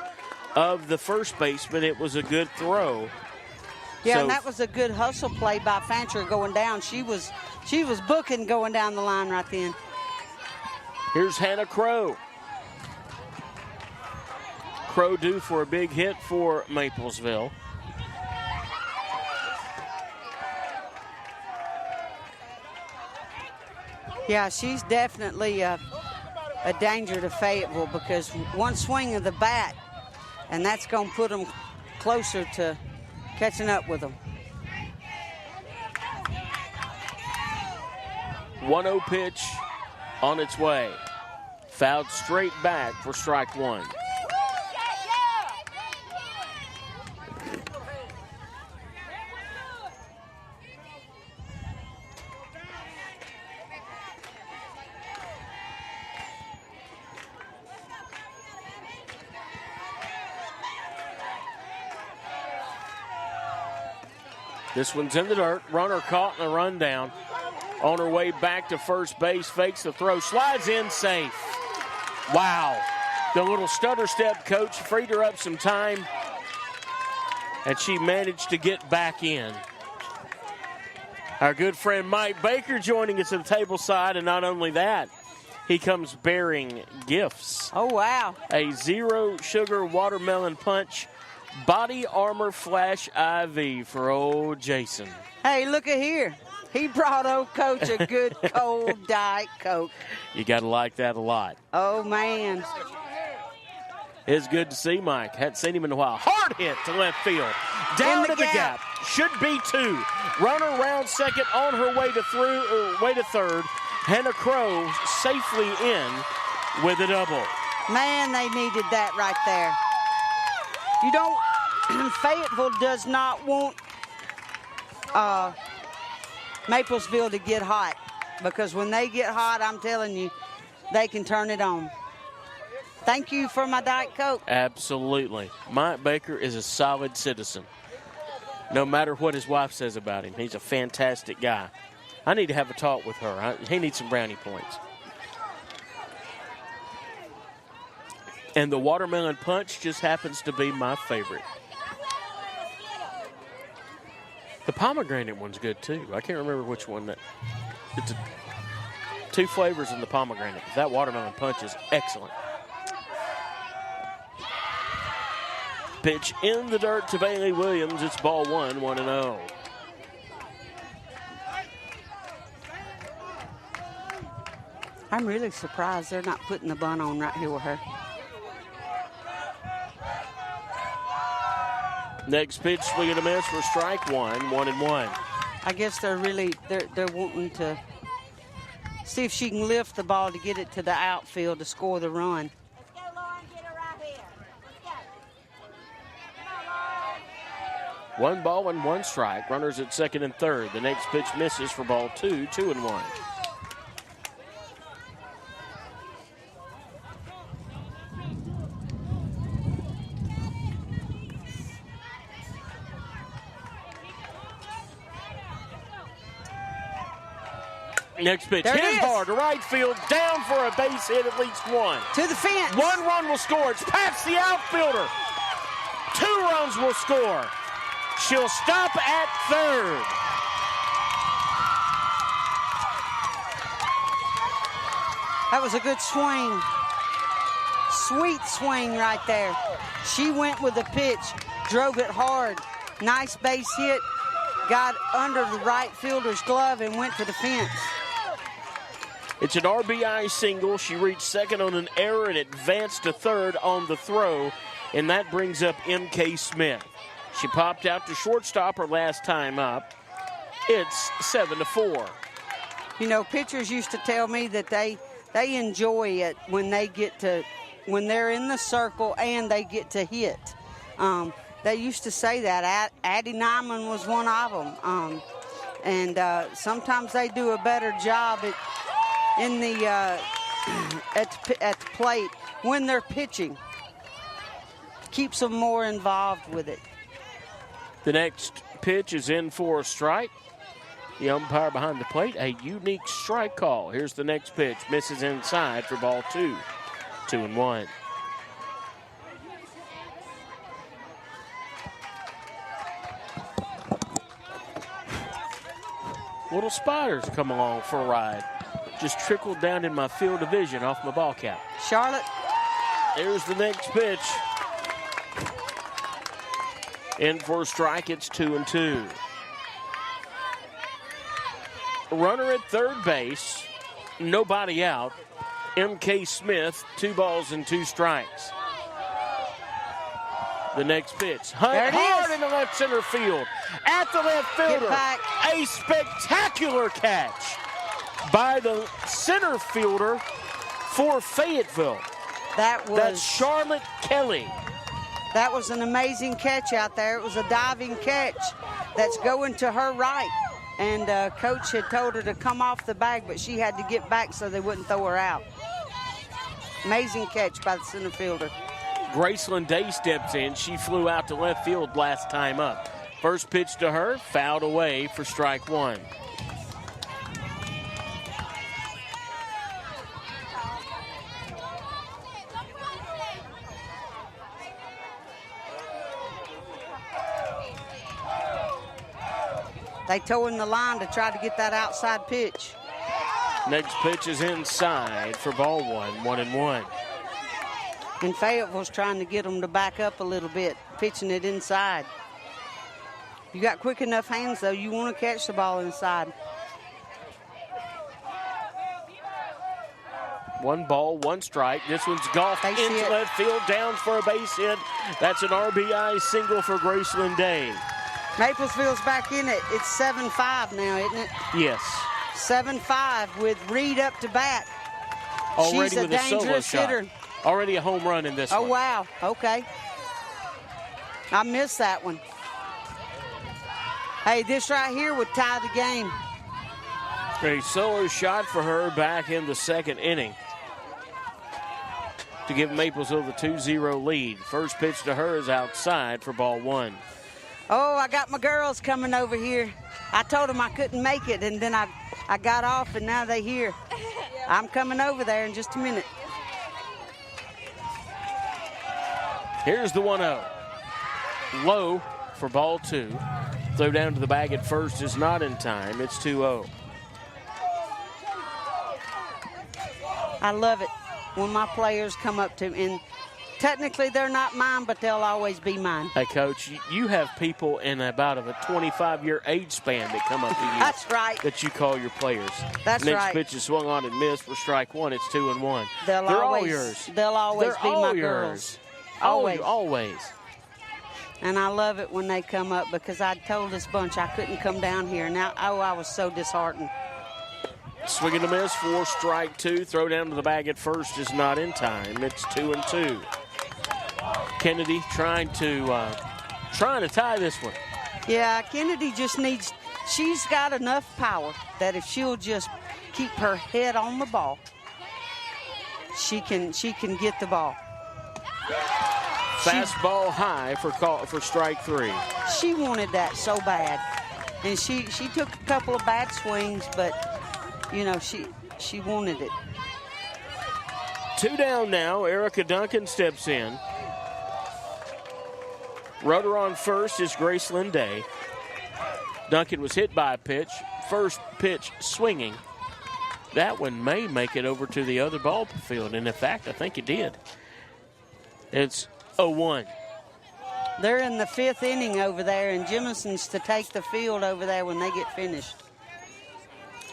of the first baseman. It was a good throw. Yeah, and that was a good hustle play by Fancher going down. She was booking going down the line right then. Here's Hannah Crow. Crow due for a big hit for Maplesville. Yeah, she's definitely a danger to Fayetteville because one swing of the bat, and that's going to put them closer to catching up with them. 1-0 pitch on its way. Fouled straight back for strike one. This one's in the dirt. Runner caught in a rundown. On her way back to first base, fakes the throw, slides in safe. Wow. The little stutter step coach freed her up some time, and she managed to get back in. Our good friend Mike Baker joining us at the table side, and not only that, he comes bearing gifts. Oh, wow. A zero sugar watermelon punch body armor flash IV for old Jason. Hey, look at here. He brought old Coach a good cold Diet Coke. You got to like that a lot. Oh, man. It's good to see Mike. Hadn't seen him in a while. Hard hit to left field. Down to the gap. Should be two. Runner round second on her way to third. Hannah Crow safely in with a double. Man, they needed that right there. You don't, Fayetteville does not want Maplesville to get hot, because when they get hot, I'm telling you, they can turn it on. Thank you for my Diet Coke. Absolutely. Mike Baker is a solid citizen. No matter what his wife says about him, he's a fantastic guy. I need to have a talk with her. He needs some brownie points. And the watermelon punch just happens to be my favorite. The pomegranate one's good too. I can't remember which one. It's two flavors in the pomegranate. That watermelon punch is excellent. Pitch in the dirt to Bailey Williams. It's ball 1-0. I'm really surprised they're not putting the bun on right here with her. Next pitch, swing and a miss for strike one, 1-1. I guess they're wanting to see if she can lift the ball to get it to the outfield to score the run. One ball and one strike. Runners at second and third. The next pitch misses for ball 2, 2-1. Next pitch hit hard to right field, down for a base hit, at least one. To the fence. 1 run will score. It's past the outfielder. 2 runs will score. She'll stop at third. That was a good swing. Sweet swing right there. She went with the pitch, drove it hard. Nice base hit. Got under the right fielder's glove and went to the fence. It's an RBI single. She reached second on an error and advanced to third on the throw, and that brings up M.K. Smith. She popped out to shortstop her last time up. It's 7-4. You know, pitchers used to tell me that they enjoy it when they're in the circle and they get to hit. They used to say that. Addie Nyman was one of them. And sometimes they do a better job at the plate when they're pitching. Keeps them more involved with it. The next pitch is in for a strike. The umpire behind the plate, a unique strike call. Here's the next pitch. Misses inside for ball 2, 2-1. Little spiders come along for a ride. Just trickled down in my field of vision off my ball cap. Charlotte. There's the next pitch. In for a strike, it's 2-2. Runner at third base, nobody out. M.K. Smith, 2 balls and 2 strikes. The next pitch, hard in the left center field. At the left fielder, a spectacular catch by the center fielder for Fayetteville. That's Charlotte Kelly. That was an amazing catch out there. It was a diving catch that's going to her right. And Coach had told her to come off the bag, but she had to get back so they wouldn't throw her out. Amazing catch by the center fielder. Graceland Day steps in. She flew out to left field last time up. First pitch to her, fouled away for strike 1. They towing the line to try to get that outside pitch. Next pitch is inside for ball 1, 1-1. And Fayetteville's trying to get them to back up a little bit, pitching it inside. You got quick enough hands, though. You want to catch the ball inside. 1 ball, 1 strike. This one's golfed into left field, down for a base hit. That's an RBI single for Graceland Day. Maplesville's back in it. It's 7-5 now, isn't it? Yes. 7-5 with Reed up to bat. Already She's a with a solo dangerous shot. hitter. Already a home run in this one. Oh, wow. Okay. I missed that one. Hey, this right here would tie the game. A solo shot for her back in the second inning. to give Maplesville the 2-0 lead. First pitch to her is outside for ball one. Oh, I got my girls coming over here. I told them I couldn't make it, and then I got off, and now they here. I'm coming over there in just a minute. Here's the 1-0. Low for ball two. Throw down to the bag at first is not in time. It's 2-0. I love it when my players come up to me, and technically they're not mine, but they'll always be mine. Hey, Coach, you have people in about a 25-year age span that come up to you. That's right. That you call your players. That's Next right. pitch is swung on and missed for strike one. It's 2-1. They're all yours. They'll always They're be all my yours. girls. Always. And I love it when they come up, because I told this bunch I couldn't come down here. Now, I was so disheartened. Swing and a miss for strike two. Throw down to the bag at first is not in time. It's 2-2. Kennedy trying to tie this one. Yeah, Kennedy just needs, she's got enough power that if she'll just keep her head on the ball, she can get the ball. Fastball high for strike three. She wanted that so bad. And she took a couple of bad swings, but, you know, she wanted it. Two down now. Erica Duncan steps in. Rudder on first is Gracelyn Day. Duncan was hit by a pitch. First pitch swinging. That one may make it over to the other ball field, and in fact, I think it did. It's 0-1. They're in the fifth inning over there, and Jimison's to take the field over there when they get finished.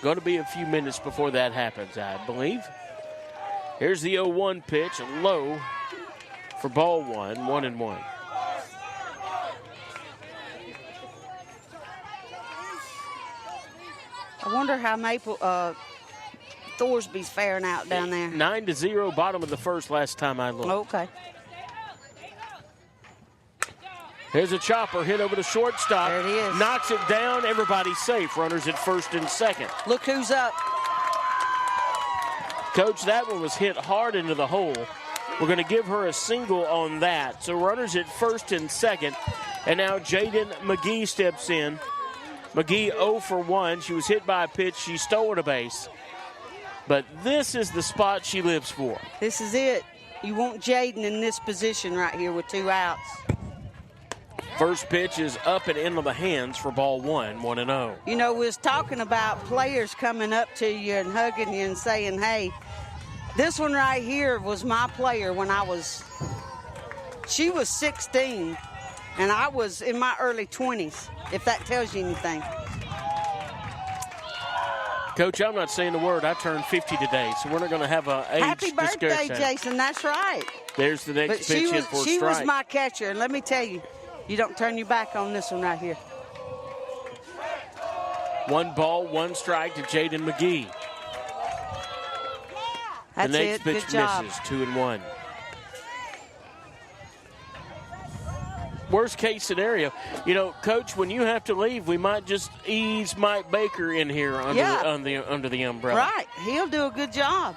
Going to be a few minutes before that happens, I believe. Here's the 0-1 pitch, low for ball one, 1-1. I wonder how Thorsby's faring out down there. 9-0, bottom of the first last time I looked. Okay. Here's a chopper hit over to shortstop. There it is. Knocks it down. Everybody's safe. Runners at first and second. Look who's up. Coach, that one was hit hard into the hole. We're going to give her a single on that. So runners at first and second. And now Jaden McGee steps in. McGee 0 for 1. She was hit by a pitch. She stole a base. But this is the spot she lives for. This is it. You want Jaden in this position right here with two outs. First pitch is up and into the hands for ball one, 1-0. You know, we was talking about players coming up to you and hugging you and saying, hey, this one right here was my player when she was 16 and I was in my early 20s, if that tells you anything. Coach, I'm not saying a word. I turned 50 today, so we're not going to have a age Happy birthday, discussion. Jason. That's right. There's the next But pitch hit for a strike. she was my catcher, and let me tell you, you don't turn your back on this one right here. 1 ball, 1 strike to Jaden McGee. That's the next it. pitch Good job. misses, 2-1. Worst case scenario, you know, Coach, when you have to leave, we might just ease Mike Baker in here under the umbrella. Right. He'll do a good job.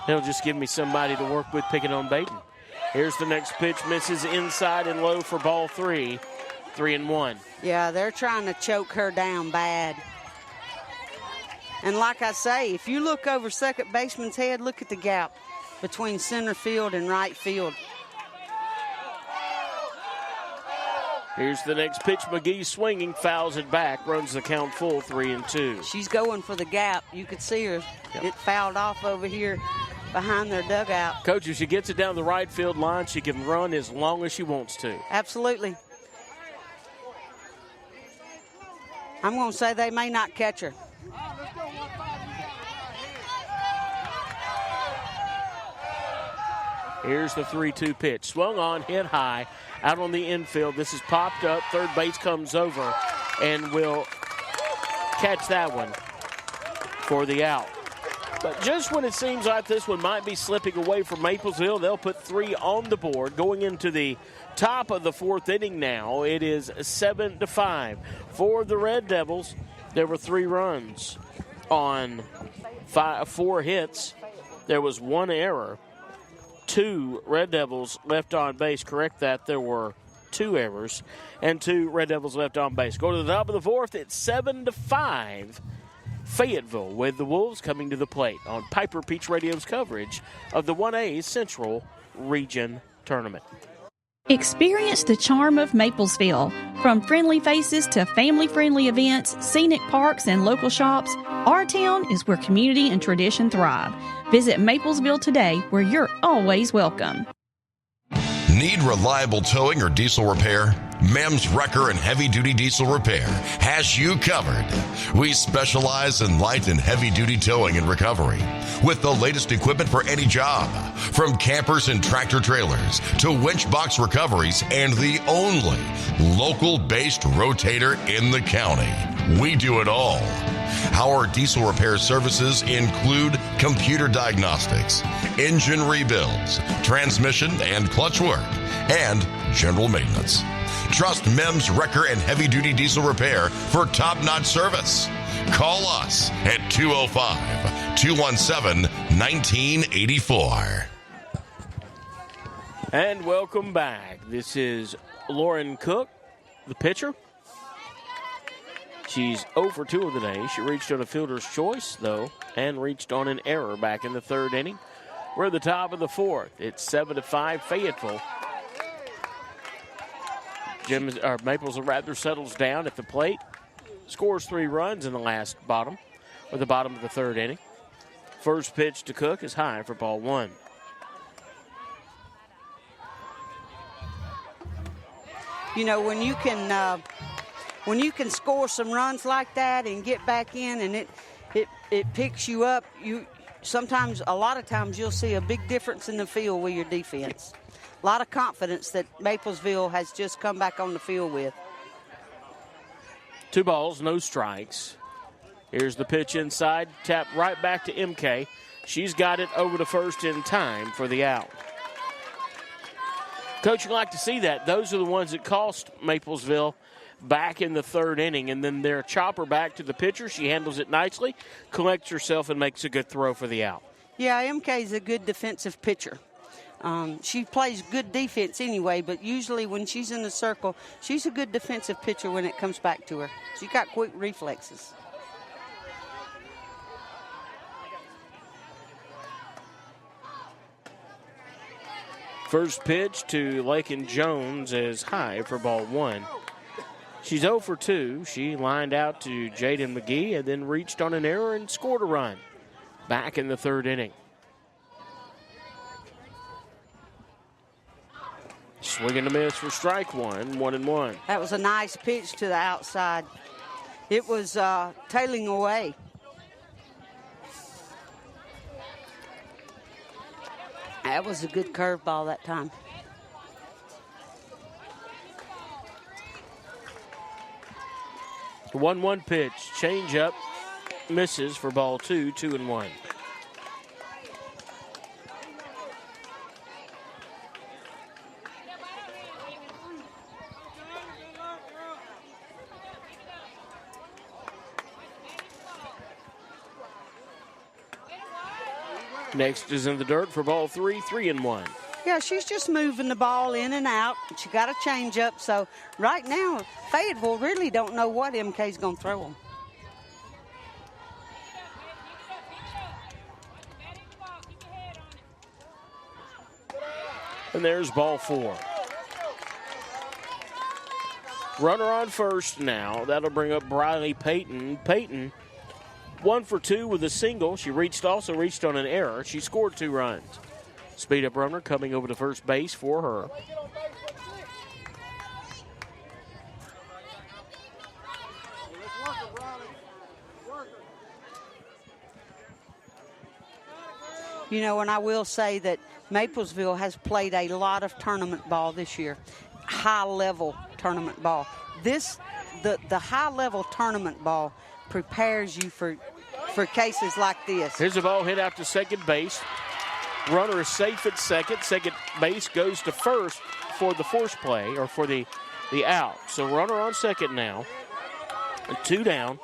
He'll just give me somebody to work with picking on Baden. Here's the next pitch, misses inside and low for ball 3, 3-1. Yeah, they're trying to choke her down bad. And like I say, if you look over second baseman's head, look at the gap between center field and right field. Here's the next pitch. McGee swinging, fouls it back, runs the count full, 3-2. She's going for the gap. You could see her. Yep. It fouled off over here behind their dugout. Coach, if she gets it down the right field line, she can run as long as she wants to. Absolutely. I'm going to say they may not catch her. Here's the 3-2 pitch. Swung on, hit high, out on the infield. This is popped up. Third base comes over and will catch that one for the out. But just when it seems like this one might be slipping away from Maplesville, they'll put 3 on the board. Going into the top of the 4th inning now, it is 7-5. For the Red Devils, there were 3 runs on 4 hits. There was one error. 2 Red Devils left on base. Correct that. There were 2 errors and 2 Red Devils left on base. Go to the top of the 4th. It's 7-5. Fayetteville with the Wolves coming to the plate on Piper Peach Radio's coverage of the 1A Central Region Tournament. Experience the charm of Maplesville. From friendly faces to family-friendly events, scenic parks, and local shops, our town is where community and tradition thrive. Visit Maplesville today, where you're always welcome. Need reliable towing or diesel repair? Mems Wrecker and Heavy Duty Diesel Repair has you covered. We specialize in light and heavy duty towing and recovery with the latest equipment for any job, from campers and tractor trailers to winch box recoveries, and the only local based rotator in the county. We do it all. Our diesel repair services include computer diagnostics, engine rebuilds, transmission and clutch work, and general maintenance. Trust Mems Wrecker and Heavy Duty Diesel Repair for top-notch service. Call us at 205-217-1984. And welcome back. This is Lauren Cook, the pitcher. She's 0 for 2 of the day. She reached on a fielder's choice, though, and reached on an error back in the 3rd inning. We're at the top of the 4th. It's 7-5 Fayetteville. Maples rather settles down at the plate. Scores 3 runs in the last bottom, or the bottom of the 3rd inning. First pitch to Cook is high for ball 1. You know, when you can score some runs like that and get back in, and it picks you up, a lot of times you'll see a big difference in the field with your defense. A lot of confidence that Maplesville has just come back on the field with. 2 balls, no strikes. Here's the pitch inside, tap right back to MK. She's got it over to first in time for the out. Coach, you like to see that. Those are the ones that cost Maplesville back in the 3rd inning, and then their chopper back to the pitcher. She handles it nicely, collects herself, and makes a good throw for the out. Yeah, MK is a good defensive pitcher. She plays good defense anyway, but usually when she's in the circle, she's a good defensive pitcher when it comes back to her. She's got quick reflexes. First pitch to Lakin Jones is high for ball 1. She's 0 for 2. She lined out to Jaden McGee and then reached on an error and scored a run back in the 3rd inning. Swing and a miss for strike 1, 1-1. That was a nice pitch to the outside. It was tailing away. That was a good curveball that time. The 1-1 pitch, change up, misses for ball 2, 2-1. Next is in the dirt for ball 3, 3-1. Yeah, she's just moving the ball in and out. She got a change up, so right now Fayetteville really don't know what MK's going to throw them. And there's ball 4. Runner on first now. That'll bring up Briley Payton. Payton, 1 for 2 with a single. She also reached on an error. She scored 2 runs. Speed up runner coming over to first base for her. You know, and I will say that Maplesville has played a lot of tournament ball this year, high-level tournament ball. The high-level tournament ball prepares you for cases like this. Here's a ball hit out to second base. Runner is safe at second. Second base goes to first for the force play, or for the out. So runner on second now. 2 down.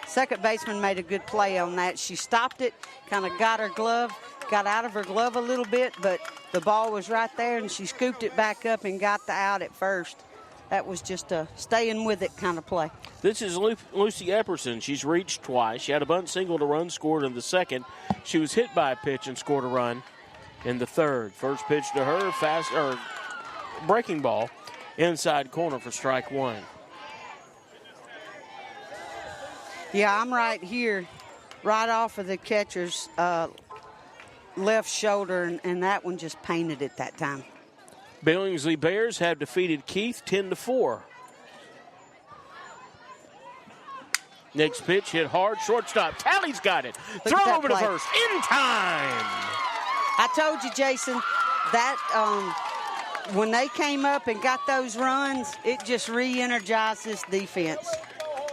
Second baseman made a good play on that. She stopped it, kind of got her glove, got out of her glove a little bit, but the ball was right there, and she scooped it back up and got the out at first. That was just a staying with it kind of play. This is Lucy Epperson. She's reached twice. She had a bunt single to run, scored in the second. She was hit by a pitch and scored a run in the third. First pitch to her, breaking ball, inside corner for strike one. Yeah, I'm right here, right off of the catcher's left shoulder, and that one just painted it that time. Billingsley Bears have defeated Keith 10-4. Next pitch hit hard, shortstop. Talley's got it. Look Throw at over that to play. first. In time. I told you, Jason, that when they came up and got those runs, it just re-energized this defense.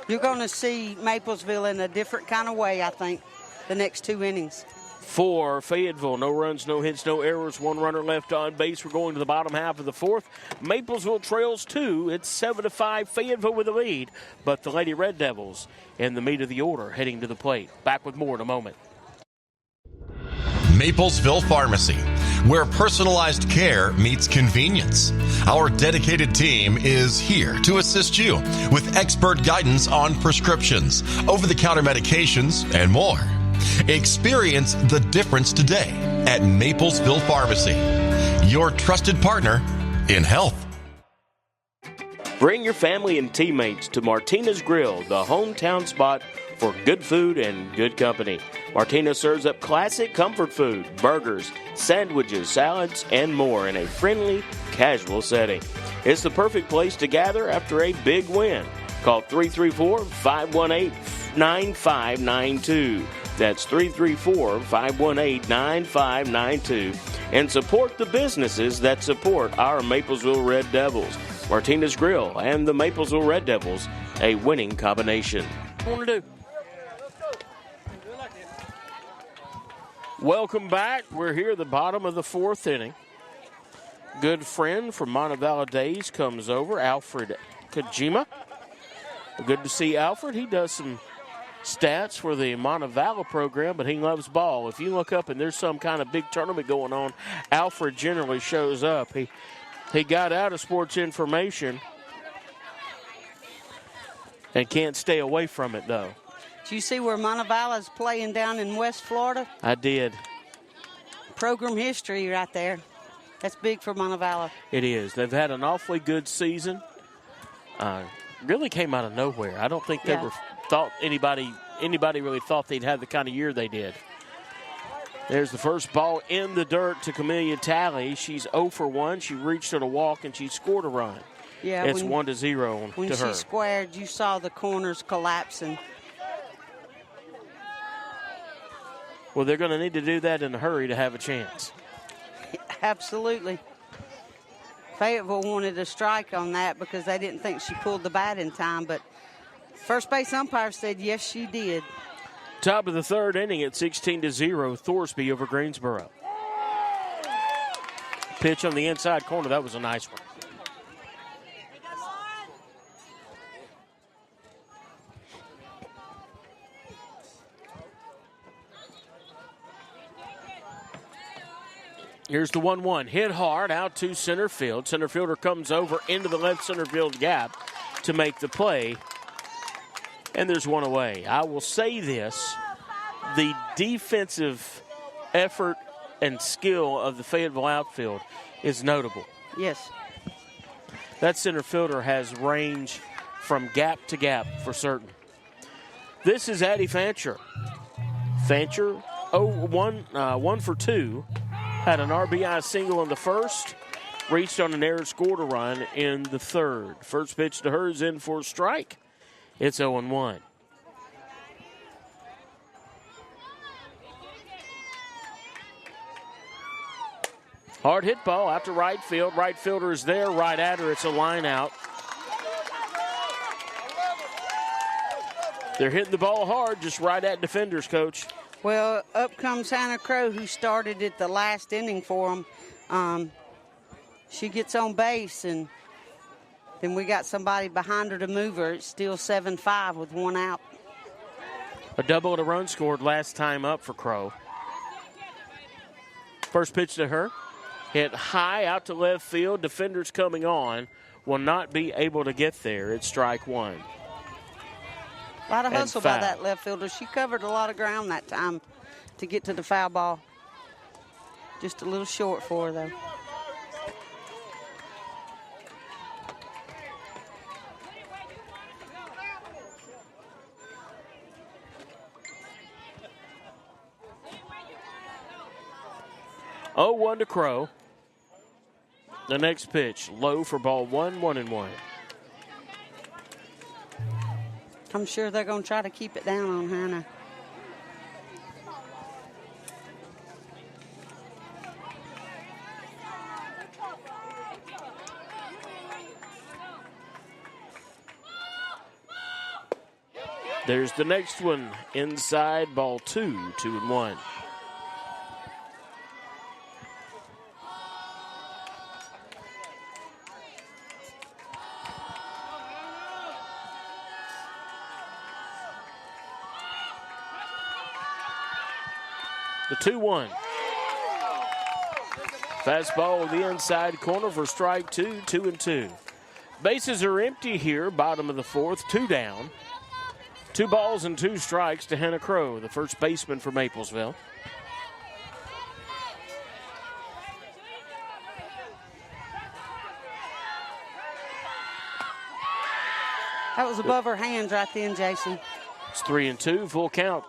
You're going to see Maplesville in a different kind of way, I think, the next two innings. For Fayetteville, no runs, no hits, no errors, one runner left on base. We're going to the bottom half of the fourth. Maplesville trails 2. It's 7-5, Fayetteville with the lead. But the Lady Red Devils in the meat of the order heading to the plate. Back with more in a moment. Maplesville Pharmacy, where personalized care meets convenience. Our dedicated team is here to assist you with expert guidance on prescriptions, over-the-counter medications, and more. Experience the difference today at Maplesville Pharmacy, your trusted partner in health. Bring your family and teammates to Martina's Grill, the hometown spot for good food and good company. Martina serves up classic comfort food, burgers, sandwiches, salads, and more in a friendly, casual setting. It's the perfect place to gather after a big win. Call 334-518-9592. That's 334-518-9592. And support the businesses that support our Maplesville Red Devils. Martina's Grill and the Maplesville Red Devils, a winning combination. What do you want to do? Welcome back. We're here at the bottom of the fourth inning. Good friend from Montevallo Days comes over, Alfred Kojima. Good to see Alfred. He does some stats for the Montevallo program, but he loves ball. If you look up and there's some kind of big tournament going on, Alfred generally shows up. He got out of sports information and can't stay away from it, though. Do you see where Montevallo's playing down in West Florida? I did. Program history right there. That's big for Montevallo. It is. They've had an awfully good season. Really came out of nowhere. I don't think anybody really thought they'd have the kind of year they did. There's the first ball in the dirt to Camellia Talley. She's 0 for 1. She reached on a walk and she scored a run. Yeah, it's 1-0 to her. When she squared, you saw the corners collapsing. Well, they're going to need to do that in a hurry to have a chance. Absolutely. Fayetteville wanted a strike on that because they didn't think she pulled the bat in time, but first base umpire said yes, she did. Top of the third inning at 16-0, Thorsby over Greensboro. Pitch on the inside corner, that was a nice one. Here's the 1-1. Hit hard out to center field. Center fielder comes over into the left center field gap to make the play. And there's one away. I will say this. The defensive effort and skill of the Fayetteville outfield is notable. Yes. That center fielder has range from gap to gap for certain. This is Addie Fancher. Fancher, 1 for 2. Had an RBI single in the first, reached on an error, scored a run in the third. First pitch to her is in for a strike. It's 0-1. Hard hit ball out to right field. Right fielder is there, right at her. It's a line out. They're hitting the ball hard, just right at defenders, Coach. Well, up comes Hannah Crow, who started it the last inning for them. She gets on base, and then we got somebody behind her to move her. It's still 7-5 with one out. A double and a run scored last time up for Crow. First pitch to her. Hit high out to left field. Defenders coming on will not be able to get there. It's strike one. A lot of And hustle by foul. that left fielder. She covered a lot of ground that time to get to the foul ball. Just a little short for her, though. Oh, 1 to Crow. The next pitch, low for ball one, 1-1. I'm sure they're going to try to keep it down on Hannah. There's the next one, inside, ball 2, 2-1. The 2-1. Fastball to the inside corner for strike 2, 2-2. Bases are empty here, bottom of the fourth, 2 down. 2 balls and 2 strikes to Hannah Crow, the first baseman for Maplesville. That was above her hands right then, Jason. It's 3-2, full count.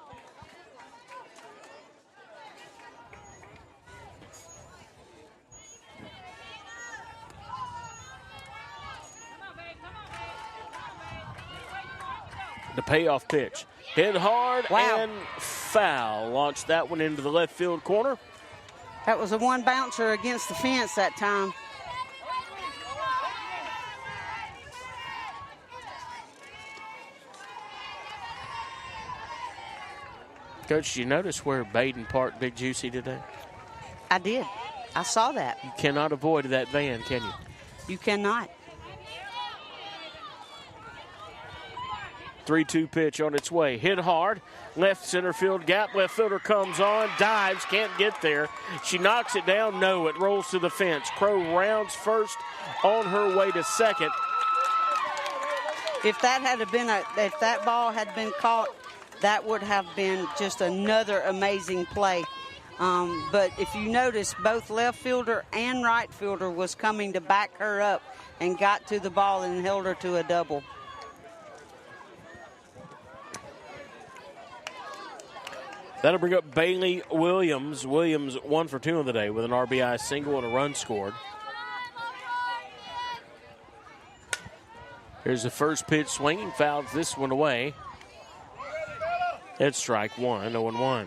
The payoff pitch. Hit hard and foul. Launched that one into the left field corner. That was a one bouncer against the fence that time. Coach, did you notice where Baden parked Big Juicy today? I did. I saw that. You cannot avoid that van, can you? You cannot. 3-2 pitch on its way. Hit hard. Left center field gap. Left fielder comes on. Dives. Can't get there. She knocks it down. No, it rolls to the fence. Crow rounds first on her way to second. If that ball had been caught, that would have been just another amazing play. But if you notice, both left fielder and right fielder was coming to back her up and got to the ball and held her to a double. That'll bring up Bailey Williams. Williams 1 for 2 on the day with an RBI single and a run scored. Here's the first pitch swinging. Fouls this one away. It's strike 1, 0-1.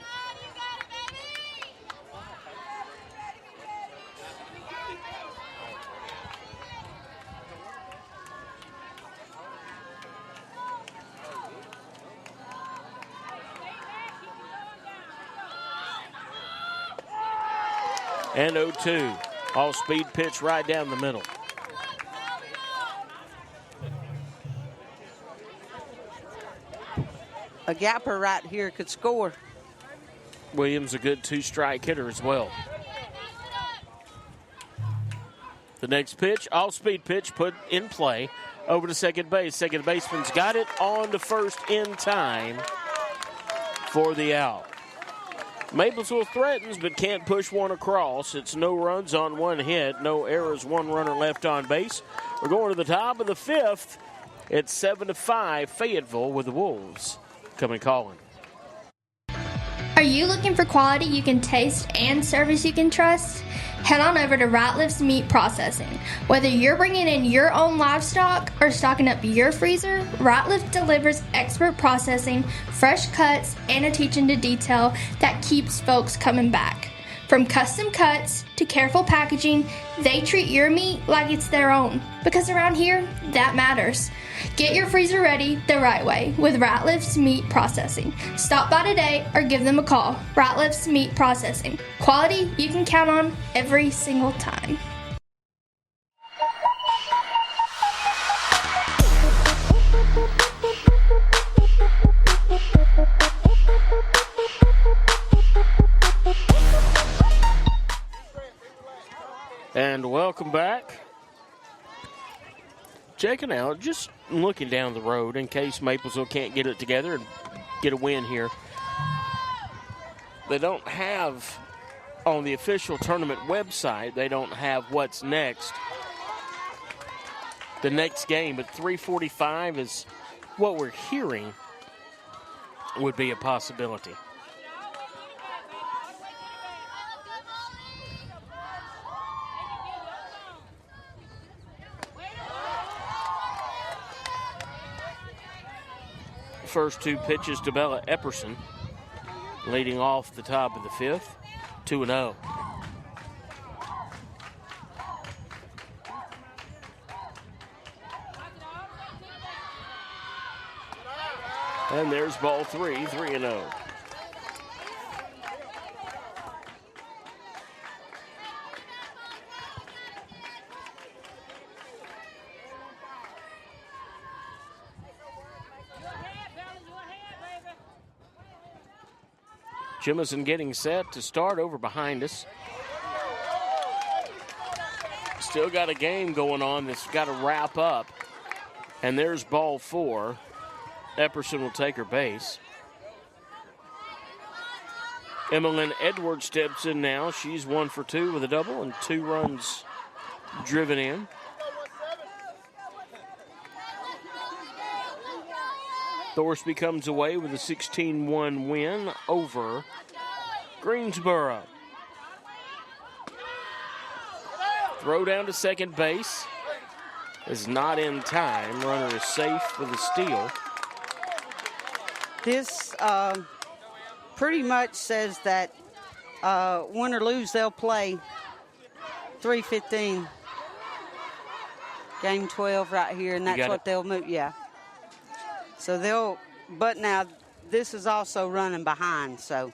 And 0-2. All-speed pitch right down the middle. A gapper right here could score. Williams a good 2-strike hitter as well. The next pitch, all-speed pitch put in play over to second base. Second baseman's got it on to first in time for the out. Maplesville threatens but can't push one across. It's no runs on 1 hit, no errors, 1 runner left on base. We're going to the top of the 5th. It's 7-5 Fayetteville with the Wolves coming calling. Are you looking for quality you can taste and service you can trust? Head on over to Ratliff's Meat Processing. Whether you're bringing in your own livestock or stocking up your freezer, Ratliff delivers expert processing, fresh cuts, and attention to detail that keeps folks coming back. From custom cuts to careful packaging, they treat your meat like it's their own. Because around here, that matters. Get your freezer ready the right way with Ratliff's Meat Processing. Stop by today or give them a call. Ratliff's Meat Processing. Quality you can count on every single time. And welcome back. Checking out, just looking down the road in case Maplesville can't get it together and get a win here. They don't have, on the official tournament website, they don't have what's next. The next game, but 3:45 is what we're hearing would be a possibility. First two pitches to Bella Epperson, leading off the top of the fifth, 2-0. And there's ball three, 3-0. Jemison getting set to start over behind us. Still got a game going on that's got to wrap up. And there's ball four. Epperson will take her base. Emmeline Edwards steps in now. She's 1 for 2 with a double and 2 runs driven in. Thorsby comes away with a 16-1 win over Greensboro. Throw down to second base is not in time. Runner is safe for the steal. This pretty much says that win or lose, they'll play 3:15. Game 12 right here, and that's what they'll move. Yeah. So they'll, but now this is also running behind, so.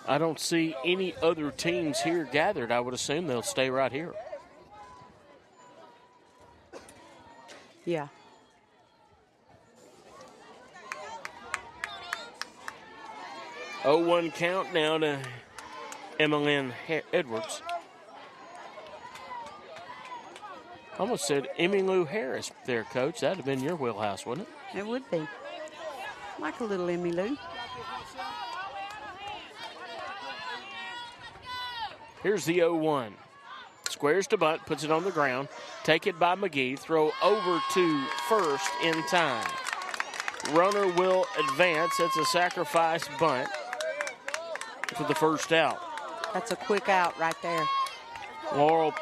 I don't see any other teams here gathered. I would assume they'll stay right here. Yeah. Oh, 1 count now to Emmeline Edwards. Almost said Emmylou Harris there, Coach. That would have been your wheelhouse, wouldn't it? It would be. Like a little Emmylou. Here's the 0-1. Squares to bunt, puts it on the ground. Take it by McGee. Throw over to first in time. Runner will advance. That's a sacrifice bunt for the first out. That's a quick out right there. Laurel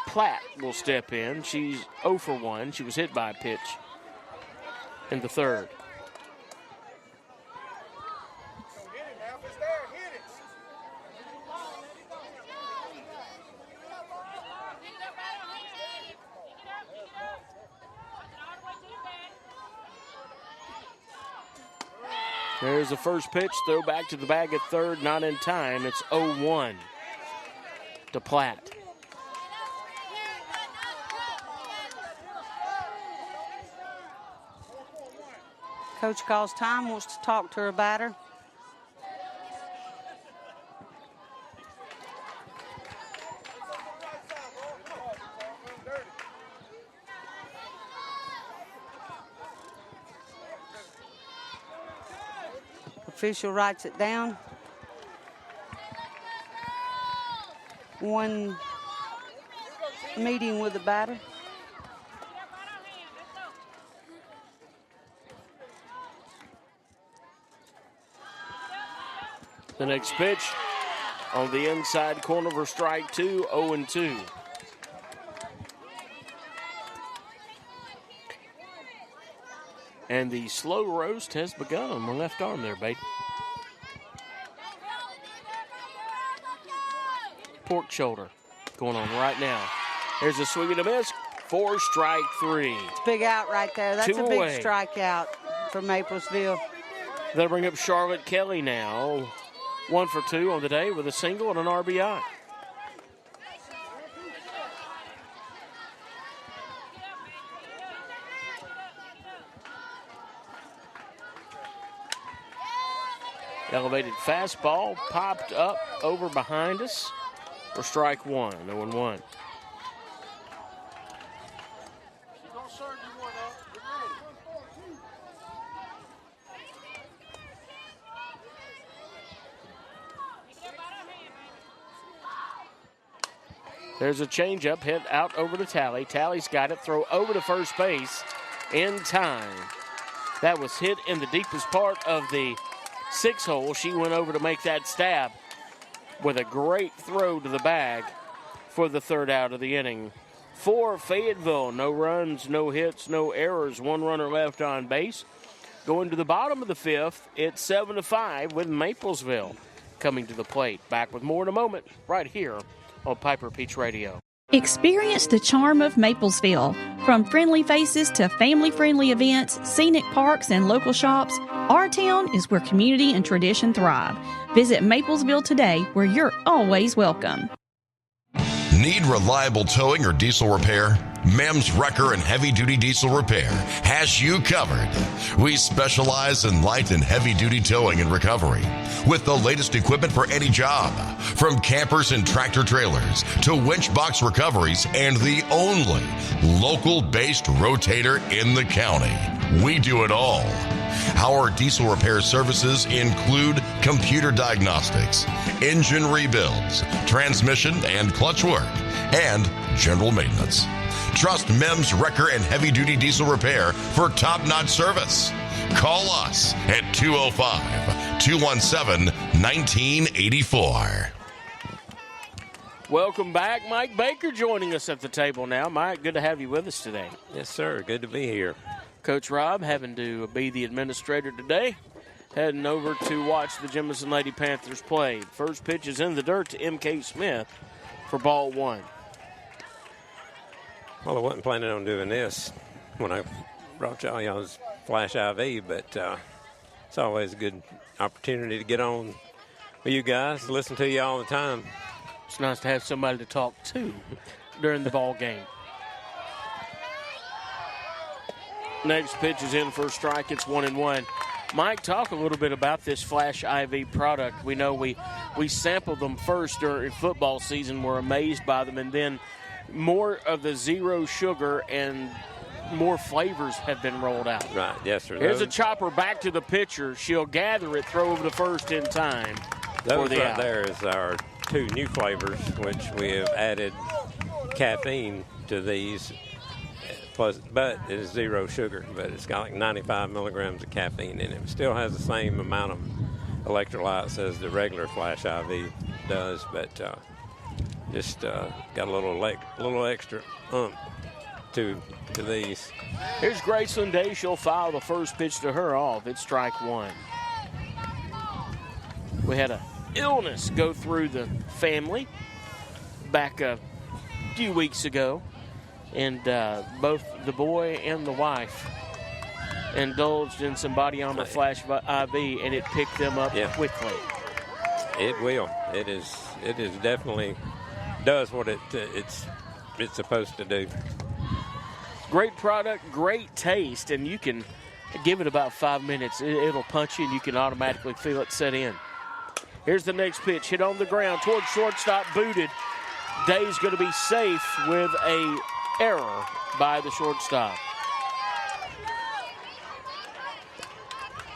Platt will step in. She's 0 for 1. She was hit by a pitch in the third. There's the first pitch. Throw back to the bag at third. Not in time. It's 0-1 to Platt. Coach calls time, wants to talk to her batter. Official writes it down. 1 meeting with the batter. The next pitch on the inside corner for strike 2, 0-2. And the slow roast has begun on the left arm there, babe. Pork shoulder going on right now. There's a swing and a miss for strike 3. It's a big out right there. That's 2 a big away. strikeout for Maplesville. They'll bring up Charlotte Kelly now. 1 for 2 on the day with a single and an RBI. Elevated fastball popped up over behind us for strike one. 0-1. Don't serve you one up. Get ready. There's a changeup hit out over to Tally. Tally's got it. Throw over to first base in time. That was hit in the deepest part of the 6-hole. She went over to make that stab with a great throw to the bag for the third out of the inning. For Fayetteville, no runs, no hits, no errors. One runner left on base. Going to the bottom of the fifth, it's 7-5 with Maplesville coming to the plate. Back with more in a moment right here on Piper Peach Radio. Experience the charm of Maplesville. From friendly faces to family-friendly events, scenic parks, and local shops, our town is where community and tradition thrive. Visit Maplesville today, where you're always welcome. Need reliable towing or diesel repair? Mems Wrecker and Heavy Duty Diesel Repair has you covered. We specialize in light and heavy duty towing and recovery with the latest equipment for any job, from campers and tractor trailers to winch box recoveries, and the only local based rotator in the county. We do it all. Our diesel repair services include computer diagnostics, engine rebuilds, transmission and clutch work, and general maintenance. Trust Mems Wrecker and Heavy Duty Diesel Repair for top-notch service. Call us at 205-217-1984. Welcome back. Mike Baker joining us at the table now. Mike, good to have you with us today. Yes, sir. Good to be here. Coach Rob having to be the administrator today, heading over to watch the Jemison Lady Panthers play. First pitch is in the dirt to M.K. Smith for ball one. Well, I wasn't planning on doing this when I brought y'all's Flash IV, but it's always a good opportunity to get on with you guys, listen to you all the time. It's nice to have somebody to talk to during the ball game. Next pitch is in for a strike. It's 1-1. Mike, talk a little bit about this Flash IV product. We know we sampled them first during football season. We're amazed by them, and then more of the zero sugar and more flavors have been rolled out. Right, yes, sir. Here's a chopper back to the pitcher. She'll gather it, throw over to first in time. Those for the right out. there is our two new flavors, which we have added caffeine to these. Plus, but it is zero sugar, but it's got like 95 milligrams of caffeine in it. It still has the same amount of electrolytes as the regular Flash IV does, but just got a little extra to these. Here's Graceland Day. She'll foul the first pitch to her off. It's strike one. We had a illness go through the family back a few weeks ago, and both the boy and the wife indulged in some Body Armor Flash IV, and it picked them up quickly. It will. It is definitely does what it's supposed to do. Great product, great taste, and you can give it about 5 minutes. It'll punch you, and you can automatically feel it set in. Here's the next pitch, hit on the ground towards shortstop, booted. Day's going to be safe with a error by the shortstop.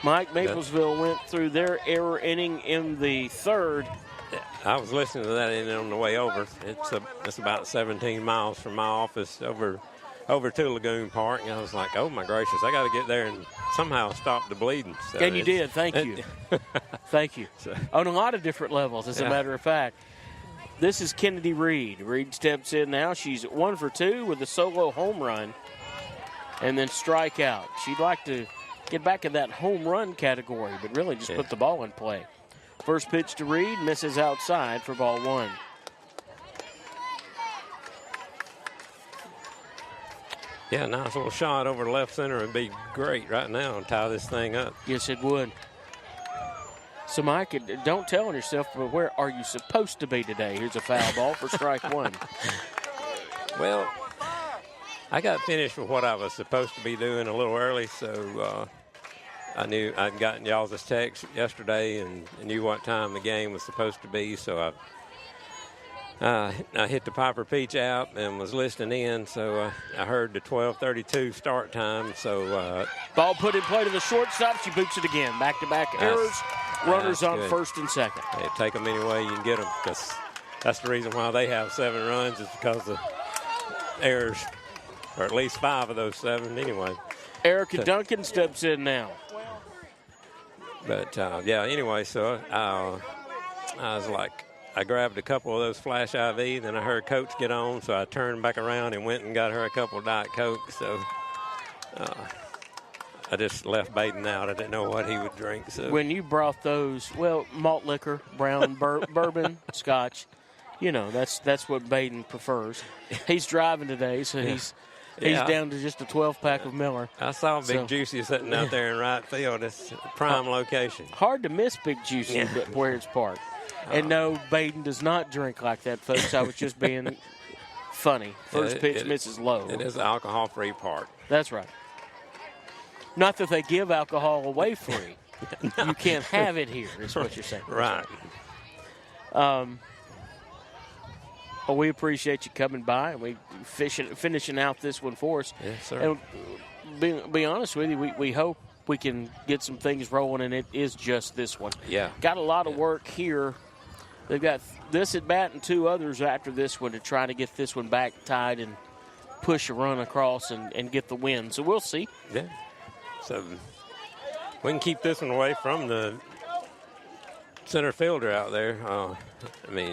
Mike, Maplesville went through their error inning in the third. I was listening to that inning on the way over. It's about 17 miles from my office over to Lagoon Park, and I was like, oh my gracious, I got to get there and somehow stop the bleeding. So and you did, thank you. Thank you. So, on a lot of different levels, as a matter of fact. This is Kennedy Reed. Reed steps in now. She's 1 for 2 with a solo home run and then strike out. She'd like to get back in that home run category, but really just put the ball in play. First pitch to Reed, misses outside for ball one. Yeah, nice little shot over the left center would be great right now and tie this thing up. Yes, it would. So, Mike, don't tell on yourself, but where are you supposed to be today? Here's a foul ball for strike one. Well, I got finished with what I was supposed to be doing a little early, so I knew I'd gotten y'all's text yesterday and knew what time the game was supposed to be, so I hit the Piper Peach app and was listening in, so I heard the 12:32 start time. So ball put in play to the shortstop. She boots it again. Back-to-back errors. Runners on good. first and second. Hey, take them any way you can get them, because that's the reason why they have 7 runs, is because of errors, or at least 5 of those 7 anyway. Erica Duncan steps in now. But, anyway, so I was like, I grabbed a couple of those Flash IV, then I heard Coach get on, so I turned back around and went and got her a couple of Diet Coke. So I just left Baden out. I didn't know what he would drink. So when you brought those, malt liquor, brown bourbon, scotch, that's what Baden prefers. He's driving today, so he's down to just a 12-pack of Miller. I saw Big Juicy sitting out there in right field. It's a prime location. Hard to miss Big Juicy where it's parked. And no, Baden does not drink like that, folks. I was just being funny. First pitch misses low. It is an alcohol-free park. That's right. Not that they give alcohol away free. No. You can't have it here, is what you're saying. Right. Well, we appreciate you coming by and finishing out this one for us. Yes, sir. And be honest with you, we hope we can get some things rolling, and it is just this one. Yeah. Got a lot of work here. They've got this at bat and 2 others after this one to try to get this one back tied and push a run across and get the win. So we'll see. Yeah. So we can keep this one away from the center fielder out there.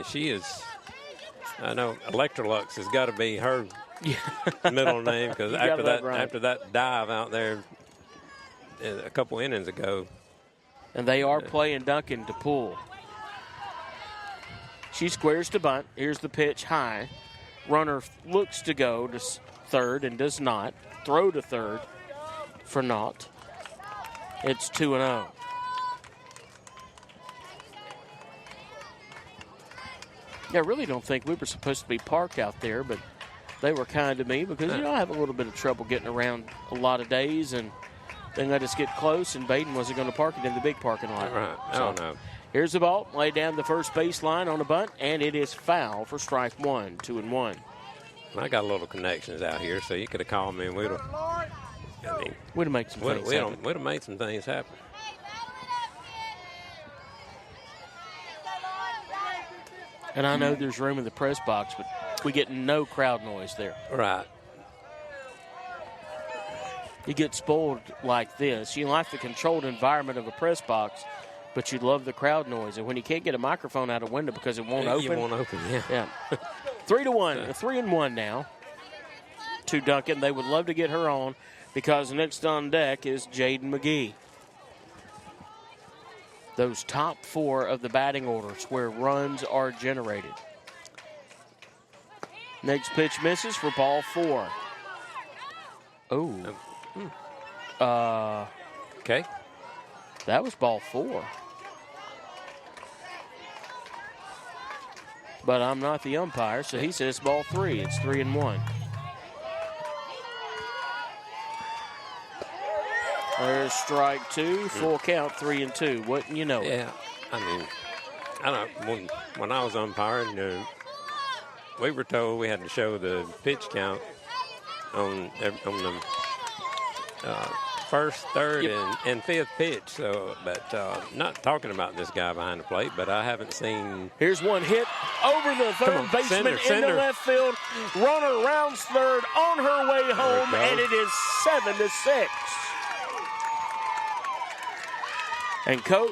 She is. I know Electrolux has got to be her middle name, because after that dive out there a couple innings ago. And they are playing Duncan to pull. She squares to bunt. Here's the pitch high. Runner looks to go to third and does not. Throw to third for naught. It's 2-0. I really don't think we were supposed to be parked out there, but they were kind to me because, I have a little bit of trouble getting around a lot of days, and they let us get close, and Baden wasn't going to park it in the big parking lot. Right. No. Here's the ball, laid down the first baseline on a bunt, and it is foul for strike 1, 2-1. I got a little connections out here, so you could have called me and we'd have made some things happen. We'd have made some things happen. And I know there's room in the press box, but we get no crowd noise there. Right. You get spoiled like this. You like the controlled environment of a press box, but you love the crowd noise. And when you can't get a microphone out a window because it won't open. It won't open, yeah. 3-1, 3-1 now to Duncan. They would love to get her on because next on deck is Jaden McGee. Those top 4 of the batting orders where runs are generated. Next pitch misses for ball 4. Okay. That was ball 4. But I'm not the umpire, so he says ball 3. It's 3-1. There's strike 2, full count, 3-2. Wouldn't you know it? Yeah, I don't. When I was umpiring, we were told we had to show the pitch count on the first, third, and fifth pitch. So, but not talking about this guy behind the plate, but I haven't seen. Here's one hit over the third baseman into left field. Runner rounds third on her way home, and it is 7-6. And Coach,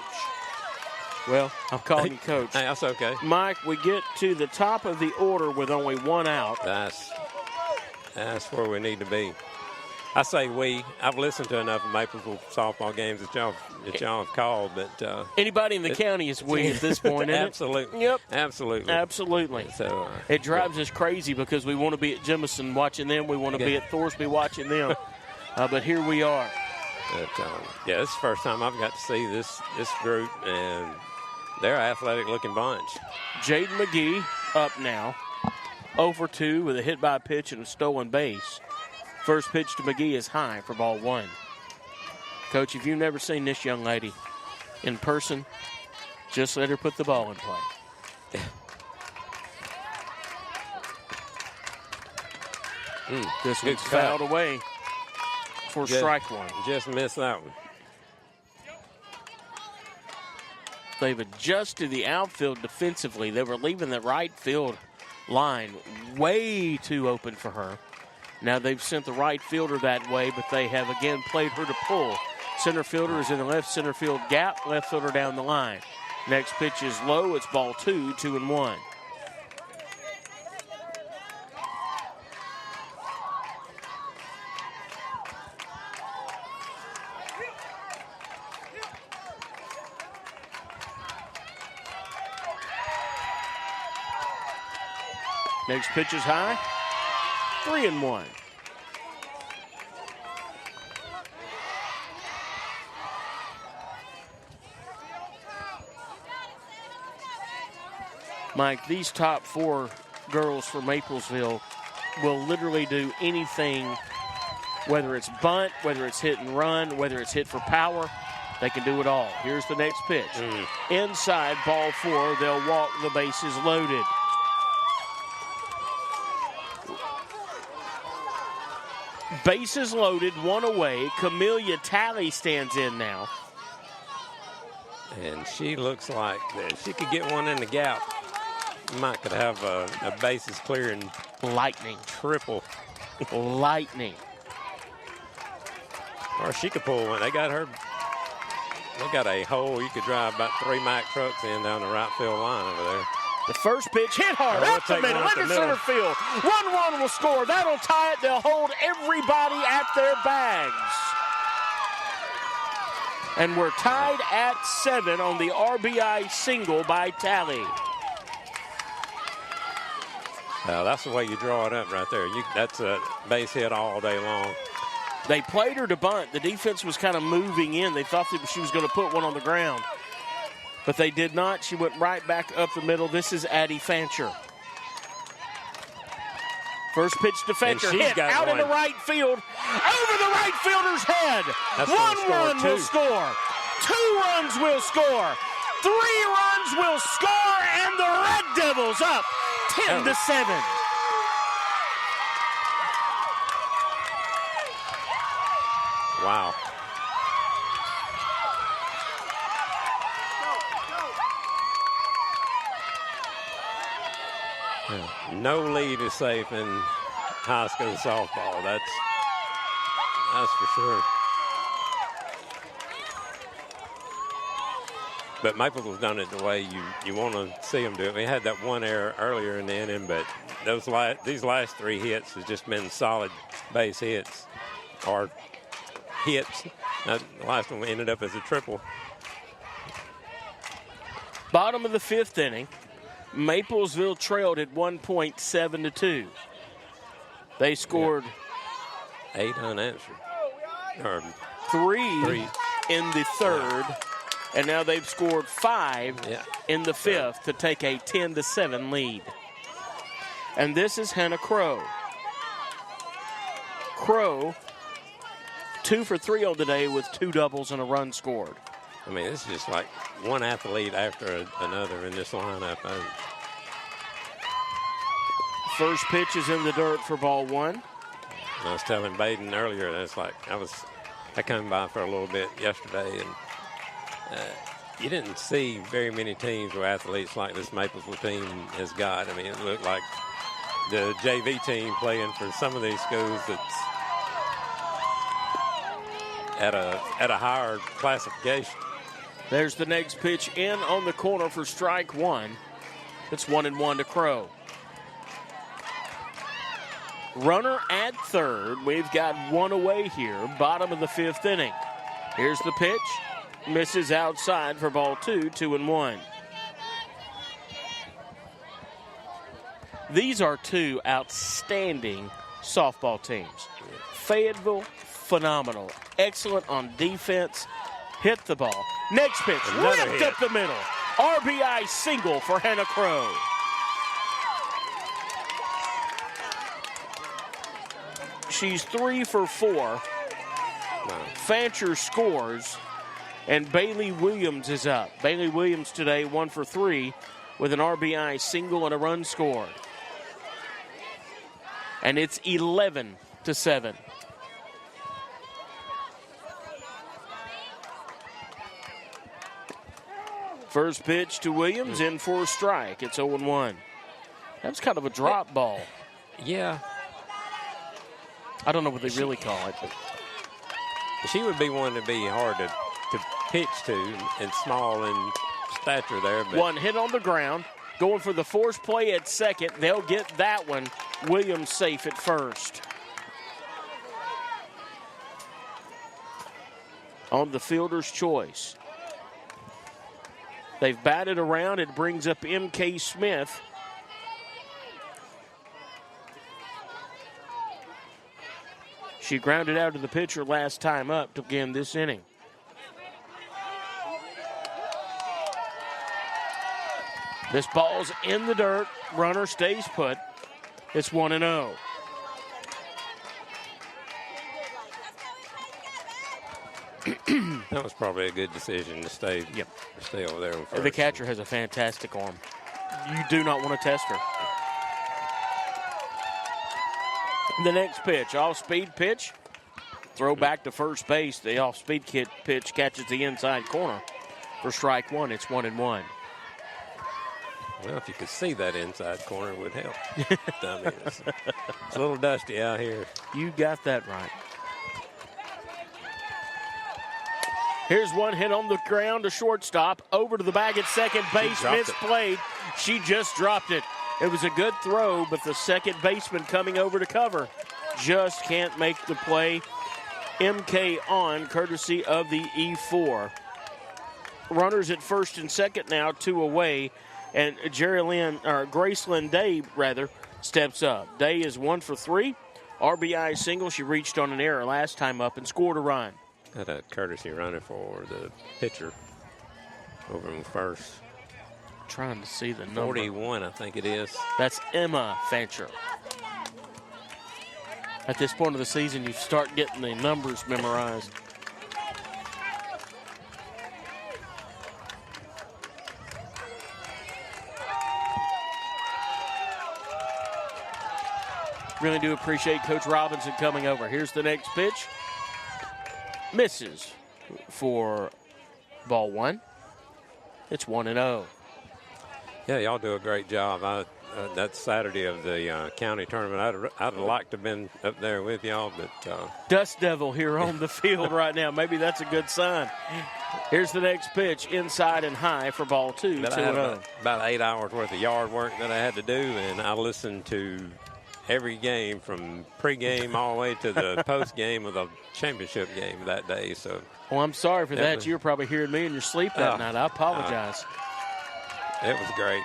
well, I'm calling you Coach. Hey, that's okay. Mike, we get to the top of the order with only 1 out. That's where we need to be. I say we. I've listened to enough of Maplesville softball games that y'all have called, but anybody in the county is we at this point, isn't absolutely. Yep. Absolutely. So it drives us crazy because we want to be at Jemison watching them. We want to be at Thorsby watching them. But here we are. But, this is the first time I've got to see this group, and they're an athletic-looking bunch. Jaden McGee up now, 0-for-2 with a hit by pitch and a stolen base. First pitch to McGee is high for ball 1. Coach, if you've never seen this young lady in person, just let her put the ball in play. This one's fouled away for strike one. Just missed that one. They've adjusted the outfield defensively. They were leaving the right field line way too open for her. Now they've sent the right fielder that way, but they have again played her to pull. Center fielder is in the left center field gap, left fielder down the line. Next pitch is low. It's ball 2, 2-1. Next pitch is high. 3-1. Mike, these top 4 girls for Maplesville will literally do anything, whether it's bunt, whether it's hit and run, whether it's hit for power. They can do it all. Here's the next pitch. Inside, ball 4. They'll walk, the bases loaded. Bases loaded, 1 away. Camellia Talley stands in now. And she looks like that. She could get one in the gap. Might could have a bases clearing lightning triple. Lightning. Or she could pull one. They got a hole you could drive about 3 Mack trucks in down the right field line over there. The first pitch hit hard up the middle, into center field. 1 will score. That'll tie it. They'll hold everybody at their bags. And we're tied at 7 on the RBI single by Talley. That's the way you draw it up right there. That's a base hit all day long. They played her to bunt. The defense was kind of moving in. They thought that she was going to put one on the ground. But they did not. She went right back up the middle. This is Addie Fancher. First pitch to Fancher. Hit out in the right field. Over the right fielder's head. 1 run will score. 2 runs will score. 3 runs will score. And the Red Devils up 10-7. Wow. No lead is safe in high school softball. That's for sure. But Maplesville's done it the way you want to see them do it. We had that one error earlier in the inning, but these last 3 hits has just been solid base hits or hits. The last one ended up as a triple. Bottom of the 5th inning. Maplesville trailed at 1 point 7-2. They scored 8 unanswered. Or 3 in the 3rd, and now they've scored 5 in the 5th to take a 10-7 lead. And this is Hannah Crow. Crow, 2 for 3 on the day with 2 doubles and a run scored. I mean, it's just like one athlete after another in this lineup. First pitch is in the dirt for ball 1. I was telling Baden earlier, that's like I come by for a little bit yesterday, and you didn't see very many teams with athletes like this Maplesville team has got. I mean, it looked like the JV team playing for some of these schools that's at a higher classification. There's the next pitch in on the corner for strike 1. It's 1-1 to Crow. Runner at 3rd. We've got 1 away here. Bottom of the 5th inning. Here's the pitch. Misses outside for ball 2, 2-1. These are 2 outstanding softball teams. Fayetteville, phenomenal. Excellent on defense. Hit the ball. Next pitch, ripped up the middle. RBI single for Hannah Crow. She's 3 for 4 Fancher scores, and Bailey Williams is up. Bailey Williams today 1 for 3 with an RBI single and a run scored. And it's 11-7. First pitch to Williams, in for a strike. It's 0-1. That was kind of a drop ball. Yeah. I don't know what they really call it. But she would be one to be hard to pitch to and small in stature there. But one hit on the ground, going for the force play at second. They'll get that one. Williams safe at first. On the fielder's choice. They've batted around. It brings up M.K. Smith. She grounded out to the pitcher last time up to begin this inning. This ball's in the dirt. Runner stays put. It's 1-0. that was probably a good decision to stay over there. The catcher has a fantastic arm. You do not want to test her. The next pitch, off-speed pitch. Throw back to first base. The off-speed pitch catches the inside corner for strike one. It's 1-1. Well, if you could see that inside corner, it would help. I mean, it's a little dusty out here. You got that right. Here's one hit on the ground to shortstop. Over to the bag at second base. Misplayed. She just dropped it. It was a good throw, but the second baseman coming over to cover just can't make the play. MK on, courtesy of the E4. Runners at first and second now, 2 away, and Gracelyn Day steps up. Day is 1 for 3. RBI single. She reached on an error last time up and scored a run. Got a courtesy runner for the pitcher over in first. Trying to see the number. 41, I think it is. That's Emma Fancher. At this point of the season, you start getting the numbers memorized. Really do appreciate Coach Robinson coming over. Here's the next pitch. Misses for ball one. It's 1-0. Yeah, y'all do a great job. That Saturday of the county tournament, I'd like to have been up there with y'all, but Dust Devil here on the field right now. Maybe that's a good sign. Here's the next pitch, inside and high for ball two. 2-0. About 8 hours worth of yard work that I had to do, and I listened to every game from pregame all the way to the postgame of the championship game that day. So, well, I'm sorry for that. You were probably hearing me in your sleep that night. I apologize. It was great.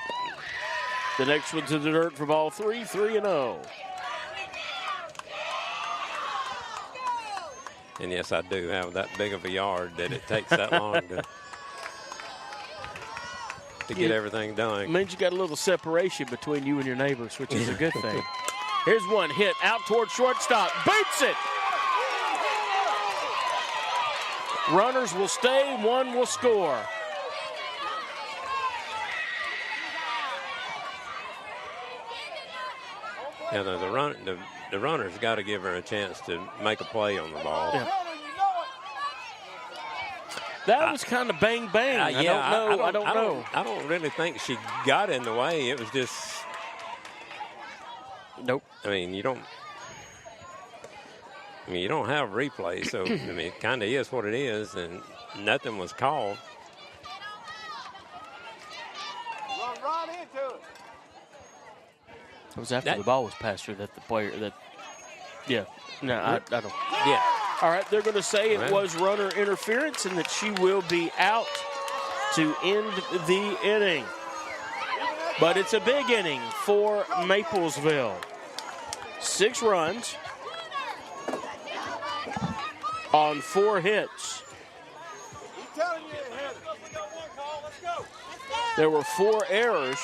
The next one's in the dirt for ball three, 3-0. And yes, I do have that big of a yard that it takes that long to get everything done. It means you got a little separation between you and your neighbors, which is a good thing. Here's one hit out toward shortstop. Boots it. Runners will stay, one will score. Yeah, the runner's got to give her a chance to make a play on the ball. Yeah. That was kind of bang bang. I don't know. I don't really think she got in the way. It was just. Nope. I mean, you don't have replay, so I mean, it kind of is what it is, and nothing was called. Run right into it. It was after the ball was passed her that the player I don't. Yeah. All right, they're going to say it was runner interference and that she will be out to end the inning. But it's a big inning for Maplesville. 6 runs on 4 hits. There were 4 errors.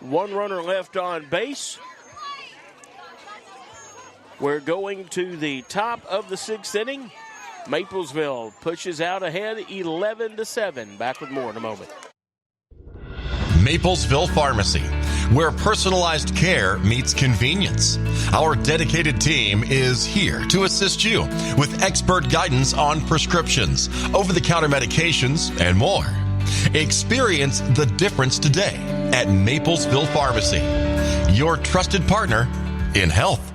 1 runner left on base. We're going to the top of the 6th inning. Maplesville pushes out ahead 11-7. Back with more in a moment. Maplesville Pharmacy, where personalized care meets convenience. Our dedicated team is here to assist you with expert guidance on prescriptions, over-the-counter medications, and more. Experience the difference today at Maplesville Pharmacy, your trusted partner in health.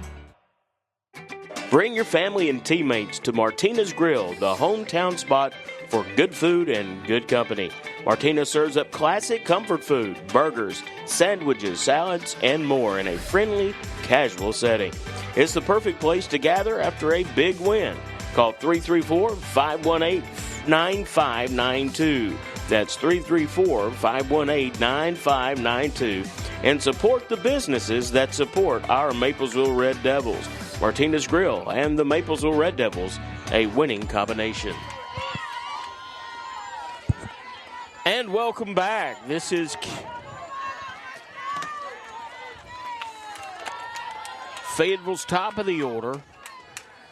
Bring your family and teammates to Martina's Grill, the hometown spot for good food and good company. Martina serves up classic comfort food, burgers, sandwiches, salads, and more in a friendly, casual setting. It's the perfect place to gather after a big win. Call 334-518-9592. That's 334-518-9592. And support the businesses that support our Maplesville Red Devils. Martina's Grill and the Maplesville Red Devils, a winning combination. And welcome back. This is Fayetteville's top of the order,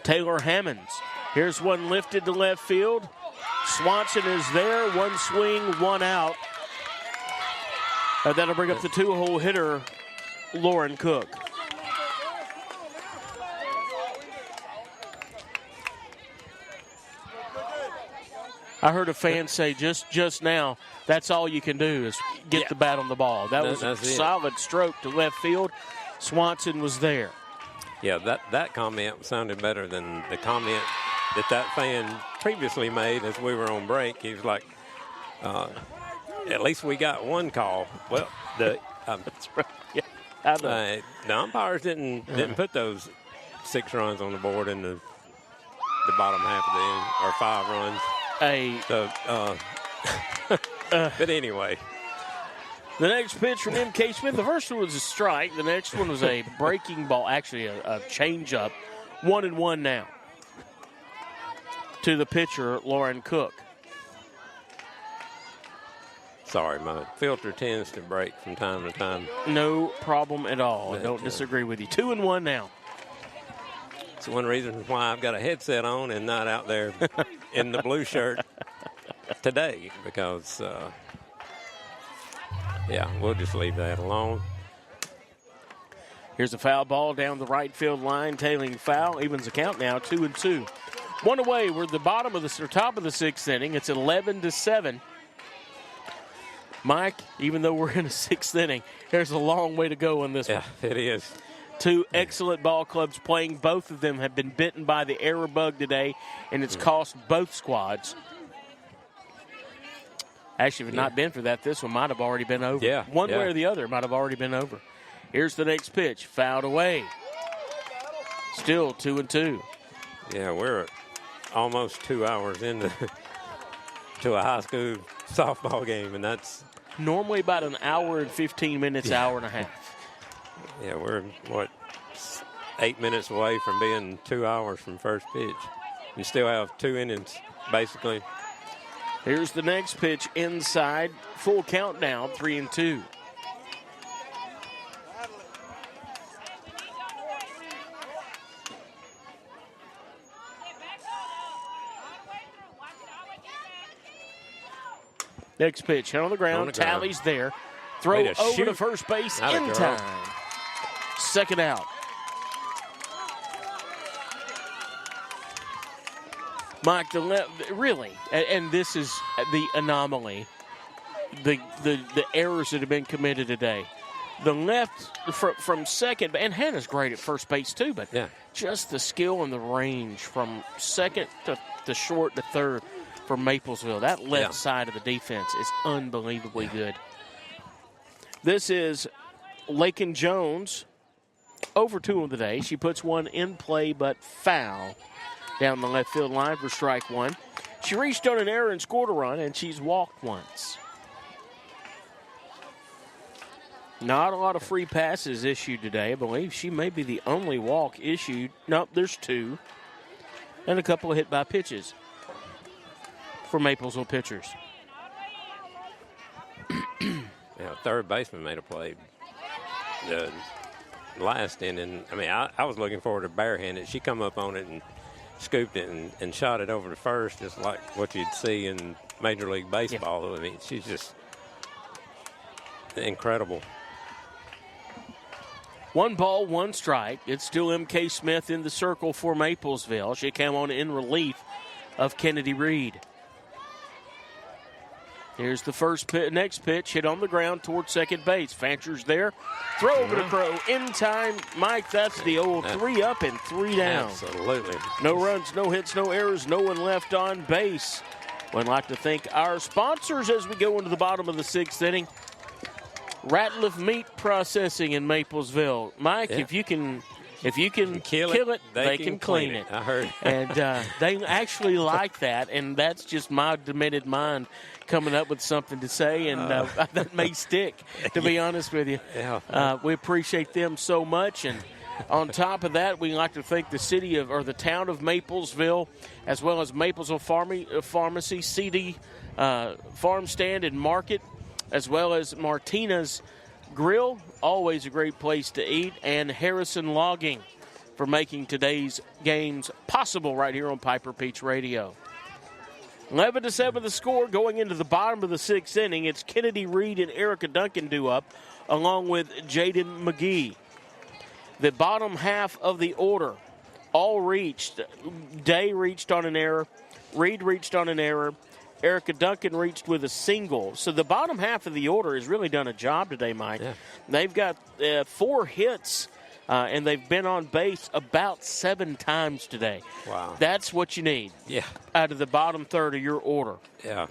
Taylor Hammonds. Here's one lifted to left field. Swanson is there. One swing, one out. That'll bring up the two-hole hitter, Lauren Cook. I heard a fan say just now, that's all you can do is get the bat on the ball. That was a solid stroke to left field. Swanson was there. Yeah, that comment sounded better than the comment that fan previously made as we were on break. He was like, at least we got one call. Well, that's right. Yeah, I know. The umpires didn't put those 6 runs on the board in the bottom half of the inning, or 5 runs. But anyway. The next pitch from M.K. Smith, the first one was a strike. The next one was a breaking ball, actually a changeup. 1-1 now to the pitcher, Lauren Cook. Sorry, my filter tends to break from time to time. No problem at all. I don't disagree with you. 2-1 now. It's one reason why I've got a headset on and not out there in the blue shirt today, because, we'll just leave that alone. Here's a foul ball down the right field line, tailing foul. Evens the count now, 2-2. One away. We're at the top of the 6th inning. It's 11-7. Mike, even though we're in the 6th inning, there's a long way to go in this one. Yeah, it is. Two excellent ball clubs playing. Both of them have been bitten by the error bug today, and it's cost both squads. Actually, if it had not been for that, this one might have already been over. Yeah, One way or the other, it might have already been over. Here's the next pitch. Fouled away. Still 2-2. Yeah, we're almost 2 hours into to a high school softball game, and that's normally about an hour and 15 minutes, hour and a half. Yeah, we're, 8 minutes away from being 2 hours from first pitch. You still have 2 innings, basically. Here's the next pitch inside. Full count now, 3-2. Next pitch, hit on the ground. Tally's there. Throw over to first base in time. Second out. Mike, really, and this is the anomaly, the errors that have been committed today. The left from second, and Hannah's great at first base too, but just the skill and the range from second to short to third for Maplesville. That left side of the defense is unbelievably good. This is Lakin Jones, over 2 on the day. She puts one in play but foul down the left field line for strike 1. She reached on an error and scored a run, and she's walked once. Not a lot of free passes issued today. I believe she may be the only walk issued. Nope, there's 2. And a couple of hit by pitches for Maplesville pitchers. Third baseman made a play the last inning. I mean, I was looking forward to barehanded. She come up on it and scooped it and shot it over to first, just like what you'd see in Major League Baseball. I mean, she's just incredible. 1 ball, 1 strike. It's still M.K. Smith in the circle for Maplesville. She came on in relief of Kennedy Reed. Here's the next pitch, hit on the ground towards second base. Fancher's there. Throw over to Crow. In time, Mike, that's the old 3 up and 3 down. Absolutely. No runs, no hits, no errors, no one left on base. We'd like to thank our sponsors as we go into the bottom of the 6th inning. Ratliff Meat Processing in Maplesville. Mike, if you can kill it, they can clean it. I heard. And they actually like that, and that's just my demented mind coming up with something to say, and that may stick, to be honest with you. Yeah. We appreciate them so much, and on top of that, we'd like to thank the town of Maplesville, as well as Maplesville Pharmacy, CD Farm Stand and Market, as well as Martina's Grill, always a great place to eat, and Harrison Logging for making today's games possible right here on Piper Peach Radio. 11-7 the score going into the bottom of the 6th inning. It's Kennedy Reed and Erica Duncan due up, along with Jaden McGee. The bottom half of the order all reached. Day reached on an error. Reed reached on an error. Erica Duncan reached with a single. So the bottom half of the order has really done a job today, Mike. Yeah. They've got 4 hits, and they've been on base about 7 times today. Wow. That's what you need out of the bottom third of your order. Yeah.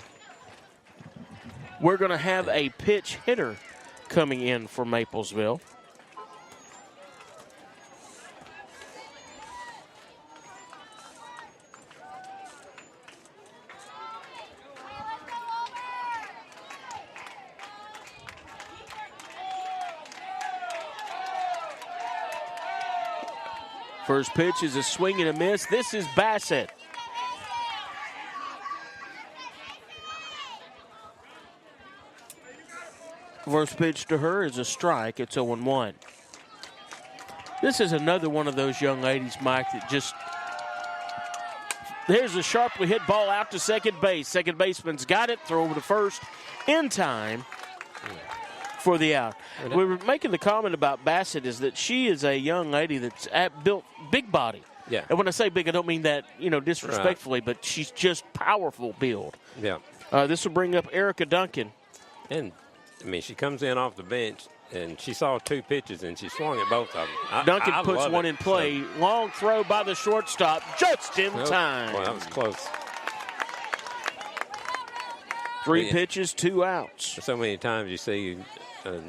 We're going to have a pitch hitter coming in for Maplesville. First pitch is a swing and a miss. This is Bassett. First pitch to her is a strike. It's 0-1. This is another one of those young ladies, Mike, that just... There's a sharply hit ball out to second base. Second baseman's got it. Throw over to first in time for the out. We were making the comment about Bassett is that she is a young lady that's built big body. Yeah. And when I say big, I don't mean that, disrespectfully, but she's just powerful build. Yeah. This will bring up Erica Duncan. And, I mean, she comes in off the bench, and she saw 2 pitches, and she swung at both of them. Duncan I puts love one it. in play. So, long throw by the shortstop, just in time. Well, that was close. 3 pitches, 2 outs. So many times you see a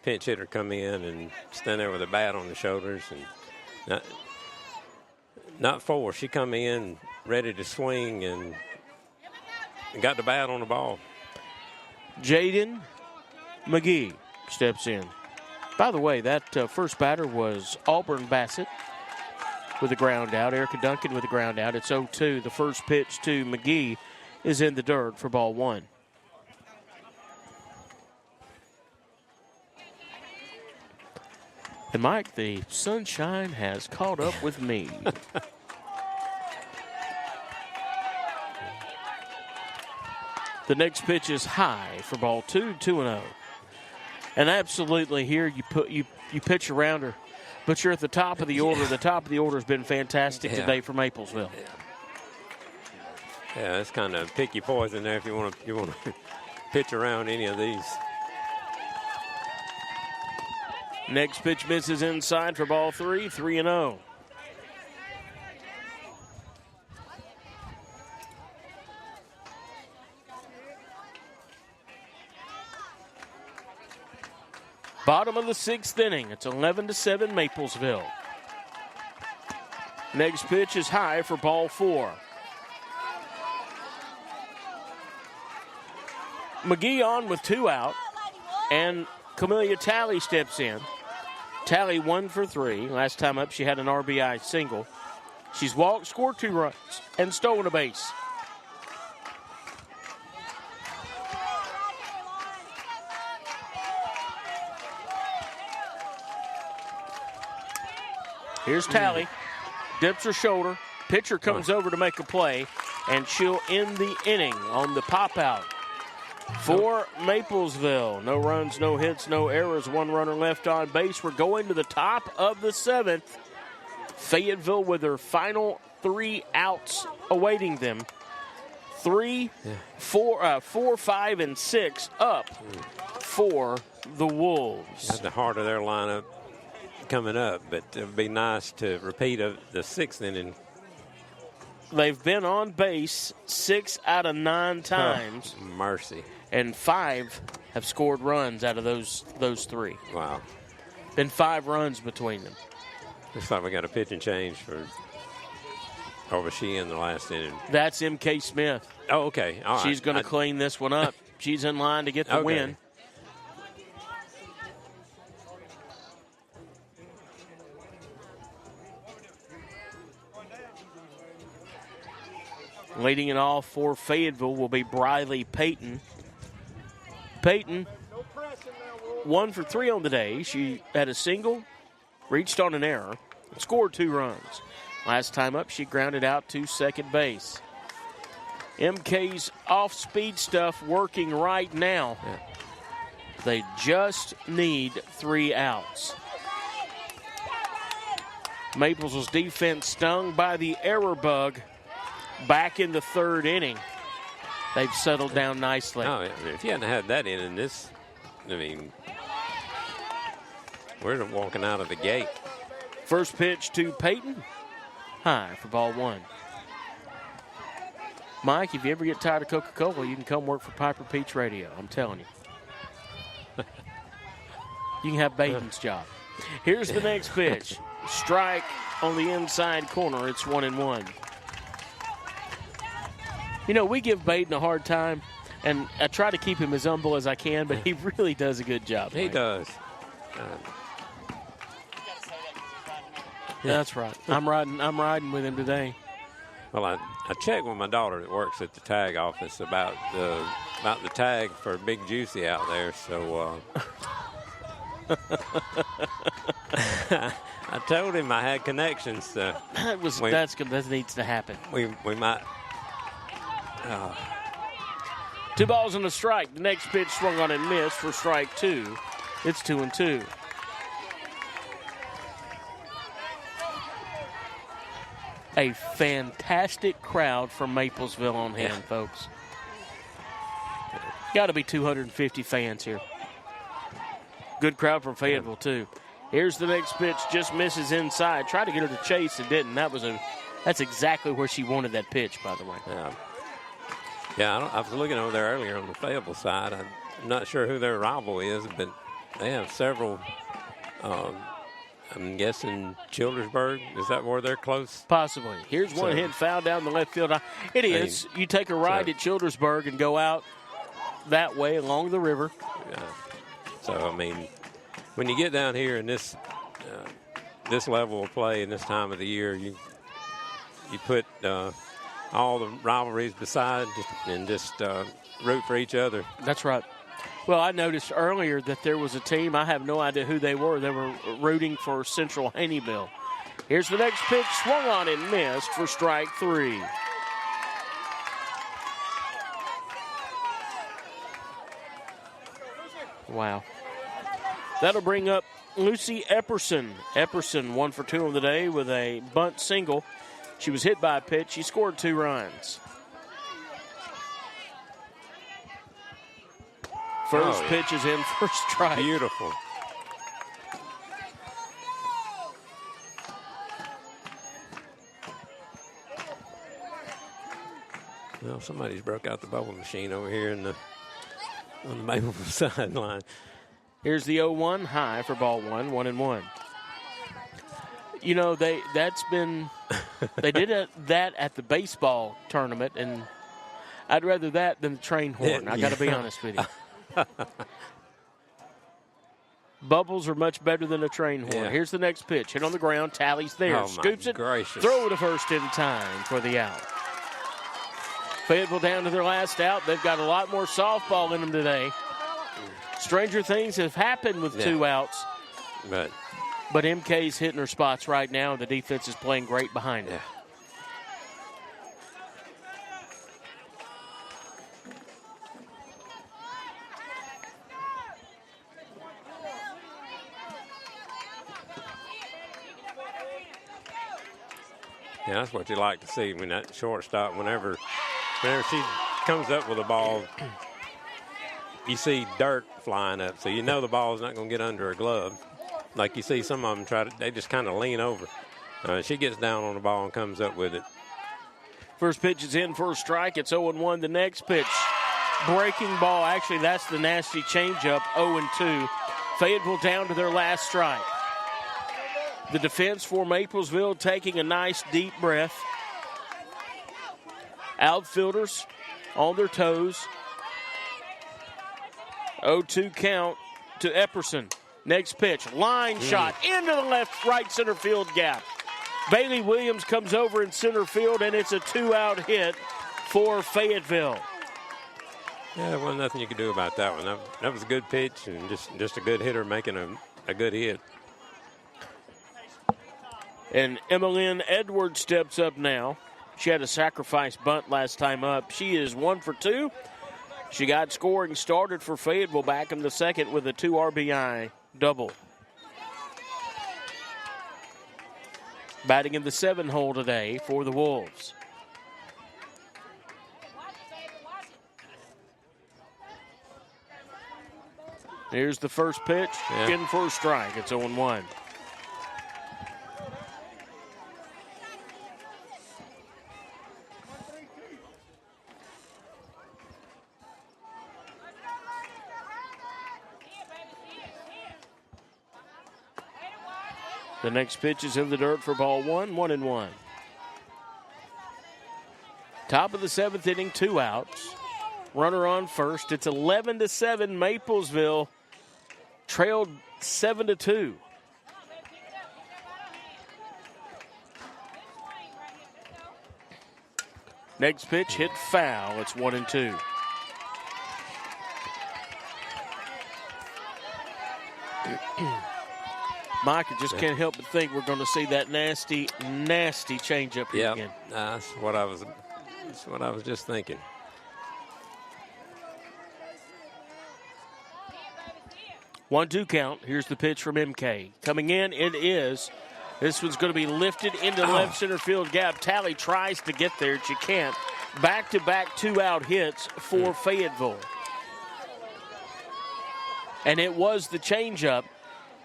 pinch hitter come in and stand there with a bat on the shoulders, and not four. She come in ready to swing and got the bat on the ball. Jaden McGee steps in. By the way, that first batter was Auburn Bassett with a ground out. Erica Duncan with a ground out. It's 0-2. The first pitch to McGee is in the dirt for ball 1. And, Mike, the sunshine has caught up with me. The next pitch is high for ball 2, 2-0. And absolutely here you pitch around her, but you're at the top of the order. The top of the order has been fantastic today for Maplesville. Yeah, that's kind of picky poison there if you want to pitch around any of these. Next pitch misses inside for ball 3, 3-0. Bottom of the 6th inning. It's 11-7 Maplesville. Next pitch is high for ball 4. McGee on with 2 out, and Camellia Talley steps in. Talley 1 for 3. Last time up, she had an RBI single. She's walked, scored 2 runs, and stolen a base. Here's Talley. dips her shoulder. Pitcher comes over to make a play, and she'll end the inning on the pop-out. For Maplesville, no runs, no hits, no errors, one runner left on base. We're going to the top of the 7th. Fayetteville with their final 3 outs awaiting them. 3, 4, 5, and 6 up for the Wolves. That's the heart of their lineup coming up, but it would be nice to repeat the 6th inning. They've been on base 6 out of 9 times. Oh, mercy. And 5 have scored runs out of those 3. Wow. Been 5 runs between them. Looks like we got a pitching change for over she in the last inning. That's M.K. Smith. Oh, okay. All right. She's going to clean this one up. She's in line to get the win. Leading it off for Fayetteville will be Briley Payton. Payton, 1 for 3 on the day. She had a single, reached on an error, and scored 2 runs. Last time up, she grounded out to second base. MK's off-speed stuff working right now. They just need 3 outs. Maplesville's defense stung by the error bug. Back in the 3rd inning. They've settled down nicely. Oh, if you hadn't had that in this, I mean, we're walking out of the gate. First pitch to Payton. High for ball 1. Mike, if you ever get tired of Coca-Cola, you can come work for Piper Peach Radio. I'm telling you. You can have Baden's job. Here's the next pitch. Strike on the inside corner. It's 1-1. You know, we give Baden a hard time, and I try to keep him as humble as I can, but he really does a good job. He does. That's right. I'm riding with him today. Well, I checked with my daughter that works at the tag office about the tag for Big Juicy out there. So I told him I had connections. So that needs to happen. We might. 2 balls and a strike. The next pitch swung on and missed for strike 2. It's 2-2. A fantastic crowd from Maplesville on hand, folks. Got to be 250 fans here. Good crowd from Fayetteville, too. Here's the next pitch. Just misses inside. Tried to get her to chase and didn't. That's exactly where she wanted that pitch, by the way. Yeah, I was looking over there earlier on the Fayetteville side. I'm not sure who their rival is, but they have several. I'm guessing Childersburg. Is that where they're close? Possibly. Here's one hit foul down the left field. It is. You take a ride at Childersburg and go out that way along the river. Yeah. So, I mean, when you get down here in this level of play and this time of the year, you put all the rivalries beside and just root for each other. That's right. Well, I noticed earlier that there was a team, I have no idea who they were rooting for Central Haneyville. Here's the next pitch, swung on and missed for strike 3. Wow. That'll bring up Lucy Epperson. Epperson 1 for 2 on the day with a bunt single. She was hit by a pitch. She scored 2 runs. First pitch is in for strike. Beautiful. Well, somebody's broke out the bubble machine over here on the Maplesville sideline. Here's the 0-1 high for ball 1, 1-1. You know, they did that at the baseball tournament, and I'd rather that than the train horn. I got to be honest with you. Bubbles are much better than a train horn. Yeah. Here's the next pitch. Hit on the ground. Tally's there. Scoops it. Gracious. Throw it to first in time for the out. Fayetteville down to their last out. They've got a lot more softball in them today. Stranger things have happened with 2 outs. But But MK's hitting her spots right now. The defense is playing great behind it. Yeah, that's what you like to see when that shortstop, whenever she comes up with a ball, you see dirt flying up, so you know the ball's not going to get under her glove. Like you see some of them they just kind of lean over. She gets down on the ball and comes up with it. First pitch is in for a strike. It's 0-1. The next pitch, breaking ball. Actually, that's the nasty changeup, 0-2. Fayetteville down to their last strike. The defense for Maplesville taking a nice deep breath. Outfielders on their toes. 0-2 count to Epperson. Next pitch, line shot into the right center field gap. Bailey Williams comes over in center field, and it's a 2-out hit for Fayetteville. Yeah, there wasn't nothing you could do about that one. That was a good pitch and just a good hitter making a good hit. And Emmeline Edwards steps up now. She had a sacrifice bunt last time up. She is 1 for 2. She got scoring started for Fayetteville back in the second with a 2 RBI double. Batting in the 7 hole today for the Wolves. Here's the first pitch, in for a strike. It's 0-1. The next pitch is in the dirt for ball 1, 1-1. Top of the 7th inning, 2 outs. Runner on first. It's 11-7. Maplesville trailed 7-2. Next pitch hit foul. It's 1-2. Mike, I just can't help but think we're going to see that nasty, nasty changeup here again. That's what I was just thinking. One-two count. Here's the pitch from MK. Coming in, it is. This one's going to be lifted into the left center field gap. Tally tries to get there. She can't. Back-to-back 2-out hits for Fayetteville. And it was the changeup.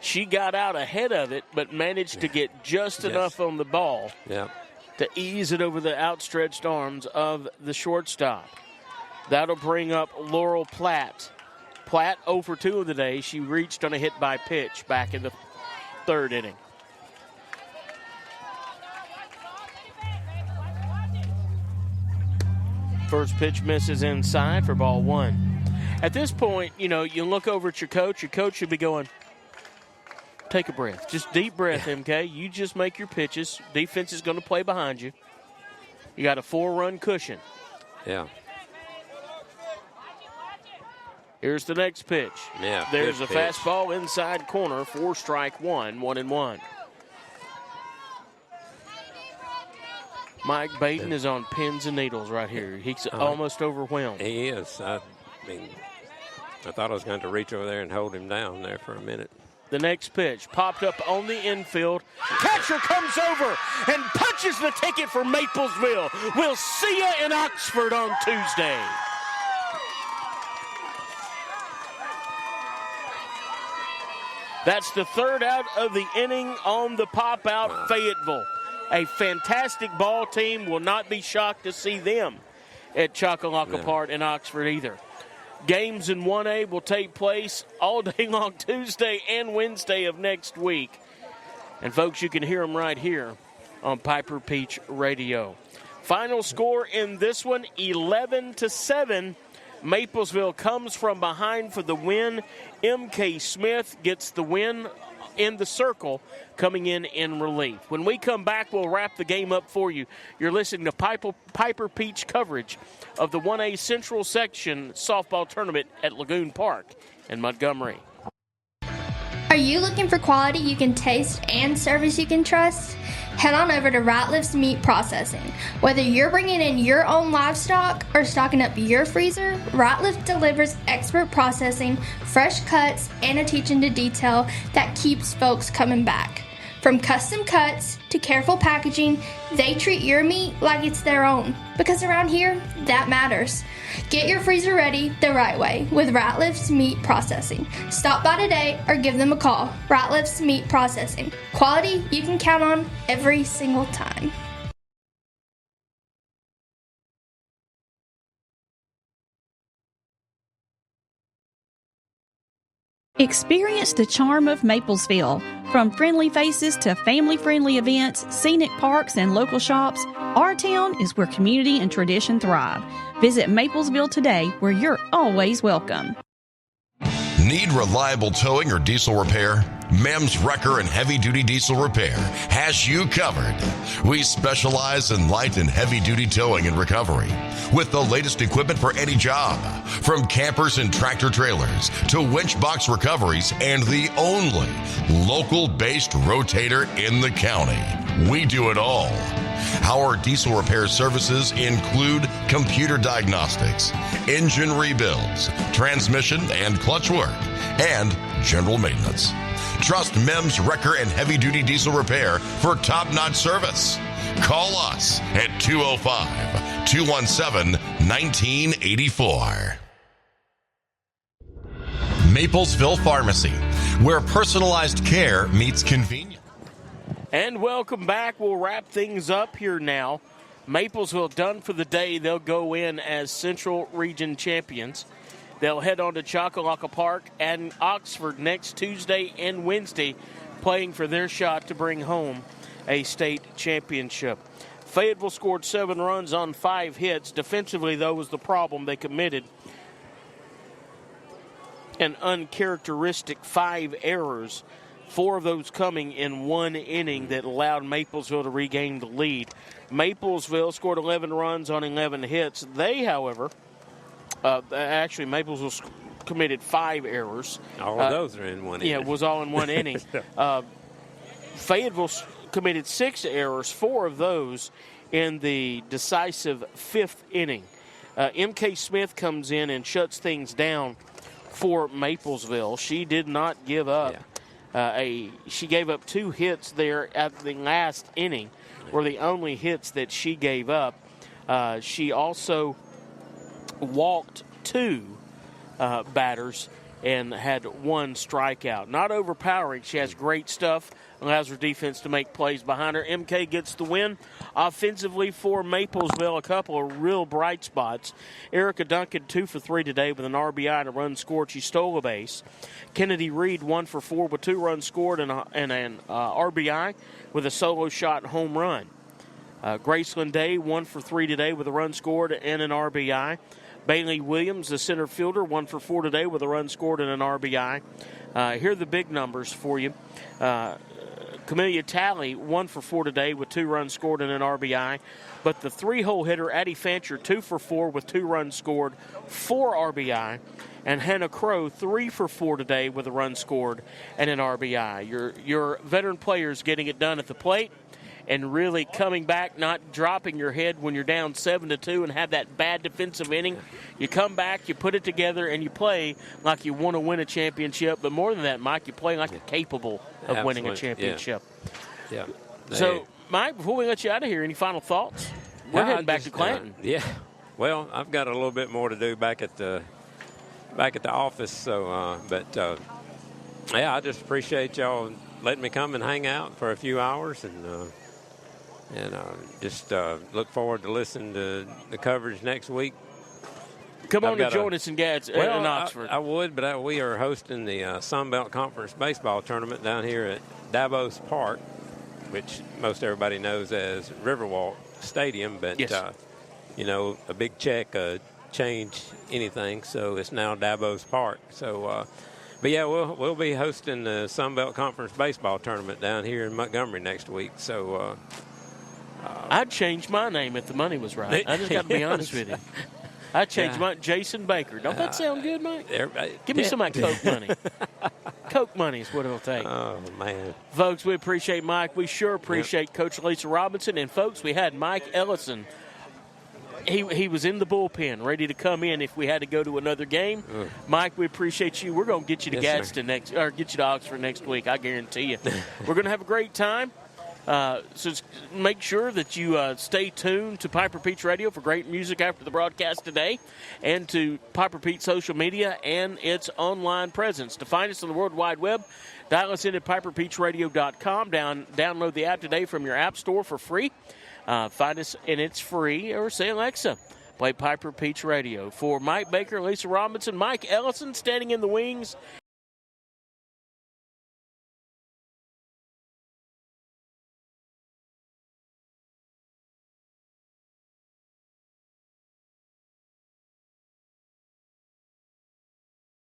She got out ahead of it, but managed to get just enough on the ball to ease it over the outstretched arms of the shortstop. That'll bring up Laurel Platt. Platt 0 for 2 of the day. She reached on a hit by pitch back in the 3rd inning. First pitch misses inside for ball 1. At this point, you look over at your coach. Your coach should be going, take a breath. Just deep breath, MK. You just make your pitches. Defense is going to play behind you. You got a 4-run cushion. Yeah. Here's the next pitch. Yeah. There's a fastball inside corner for strike 1, 1-1. Mike Baton is on pins and needles right here. He's almost overwhelmed. He is. I thought I was going to reach over there and hold him down there for a minute. The next pitch popped up on the infield. Catcher comes over and punches the ticket for Maplesville. We'll see you in Oxford on Tuesday. That's the 3rd out of the inning on the pop-out. Fayetteville. A fantastic ball team. Will not be shocked to see them at Choccolocco Park in Oxford either. Games in 1A will take place all day long Tuesday and Wednesday of next week. And, folks, you can hear them right here on Piper Peach Radio. Final score in this one, 11-7. Maplesville comes from behind for the win. MK Smith gets the win in the circle, coming in relief. When we come back, we'll wrap the game up for you. You're listening to Piper Peach coverage of the 1A Central Section softball tournament at Lagoon Park in Montgomery. Are you looking for quality you can taste and service you can trust? Head on over to Ratliff's Meat Processing. Whether you're bringing in your own livestock or stocking up your freezer, Ratliff delivers expert processing, fresh cuts, and attention to detail that keeps folks coming back. From custom cuts to careful packaging, they treat your meat like it's their own. Because around here, that matters. Get your freezer ready the right way with Ratliff's Meat Processing. Stop by today or give them a call. Ratliff's Meat Processing. Quality you can count on every single time. Experience the charm of Maplesville. From friendly faces to family-friendly events, scenic parks, and local shops, our town is where community and tradition thrive. Visit Maplesville today, where you're always welcome. Need reliable towing or diesel repair? Mems Wrecker and Heavy Duty Diesel Repair has you covered. We specialize in light and heavy duty towing and recovery with the latest equipment for any job, from campers and tractor trailers to winch box recoveries, and the only local based rotator in the county. We do it all. Our diesel repair services include computer diagnostics, engine rebuilds, transmission and clutch work, and general maintenance. Trust Mems Wrecker and Heavy Duty Diesel Repair for top-notch service. Call us at 205-217-1984. Maplesville Pharmacy, where personalized care meets convenience. And welcome back. We'll wrap things up here now. Maplesville done for the day. They'll go in as Central Region champions. They'll head on to Choccolocco Park and Oxford next Tuesday and Wednesday, playing for their shot to bring home a state championship. Fayetteville scored 7 runs on 5 hits. Defensively, though, was the problem. They committed an uncharacteristic 5 errors, 4 of those coming in 1 inning that allowed Maplesville to regain the lead. Maplesville scored 11 runs on 11 hits. They, however, actually, Maplesville committed 5 errors. All of those are in 1 inning. Yeah, it was all in 1 inning. Fayetteville committed 6 errors, 4 of those in the decisive 5th inning. M.K. Smith comes in and shuts things down for Maplesville. She did not give up. She gave up 2 hits there at the last inning, were the only hits that she gave up. She also walked 2 batters and had 1 strikeout. Not overpowering. She has great stuff, allows her defense to make plays behind her. MK gets the win. Offensively for Maplesville, a couple of real bright spots. Erica Duncan 2 for 3 today with an RBI and a run scored. She stole a base. Kennedy Reed 1 for 4 with 2 runs scored and an RBI with a solo shot home run. Graceland Day 1 for 3 today with a run scored and an RBI. Bailey Williams, the center fielder, 1 for 4 today with a run scored and an RBI. Here are the big numbers for you. Camellia Talley, 1 for 4 today with 2 runs scored and an RBI. But the 3-hole hitter, Addie Fancher, 2 for 4 with 2 runs scored, 4 RBI. And Hannah Crow, 3 for 4 today with a run scored and an RBI. Your veteran players getting it done at the plate and really coming back, not dropping your head when you're down 7-2 and have that bad defensive inning. You come back, you put it together, and you play like you want to win a championship. But more than that, Mike, you play like you're capable of winning a championship. Yeah. So, Mike, before we let you out of here, any final thoughts? We're heading back to Clanton. Well, I've got a little bit more to do back at the office. So, I just appreciate y'all letting me come and hang out for a few hours, and just look forward to listening to the coverage next week. Come on and join us in Oxford. I would, but we are hosting the Sun Belt Conference baseball tournament down here at Davos Park, which most everybody knows as Riverwalk Stadium. But, yes. A big check change anything, so it's now Davos Park. So, we'll be hosting the Sun Belt Conference baseball tournament down here in Montgomery next week. So, I'd change my name if the money was right. I just got to be honest with you. I'd change my Jason Baker. Don't that sound good, Mike? Give me some of that Coke money. Coke money is what it'll take. Oh, man. Folks, we appreciate Mike. We sure appreciate Coach Lisa Robinson. And, folks, we had Mike Ellison. He was in the bullpen, ready to come in if we had to go to another game. Mike, we appreciate you. We're going to get you to Gadsden get you to Oxford next week. I guarantee you. We're going to have a great time. So make sure that you stay tuned to Piper Pete's Radio for great music after the broadcast today, and to Piper Pete's social media and its online presence. To find us on the World Wide Web, dial us in at piperpeachradio.com. Download the app today from your app store for free. Find us, and it's free, or say, Alexa, play Piper Pete's Radio. For Mike Baker, Lisa Robinson, Mike Ellison standing in the wings.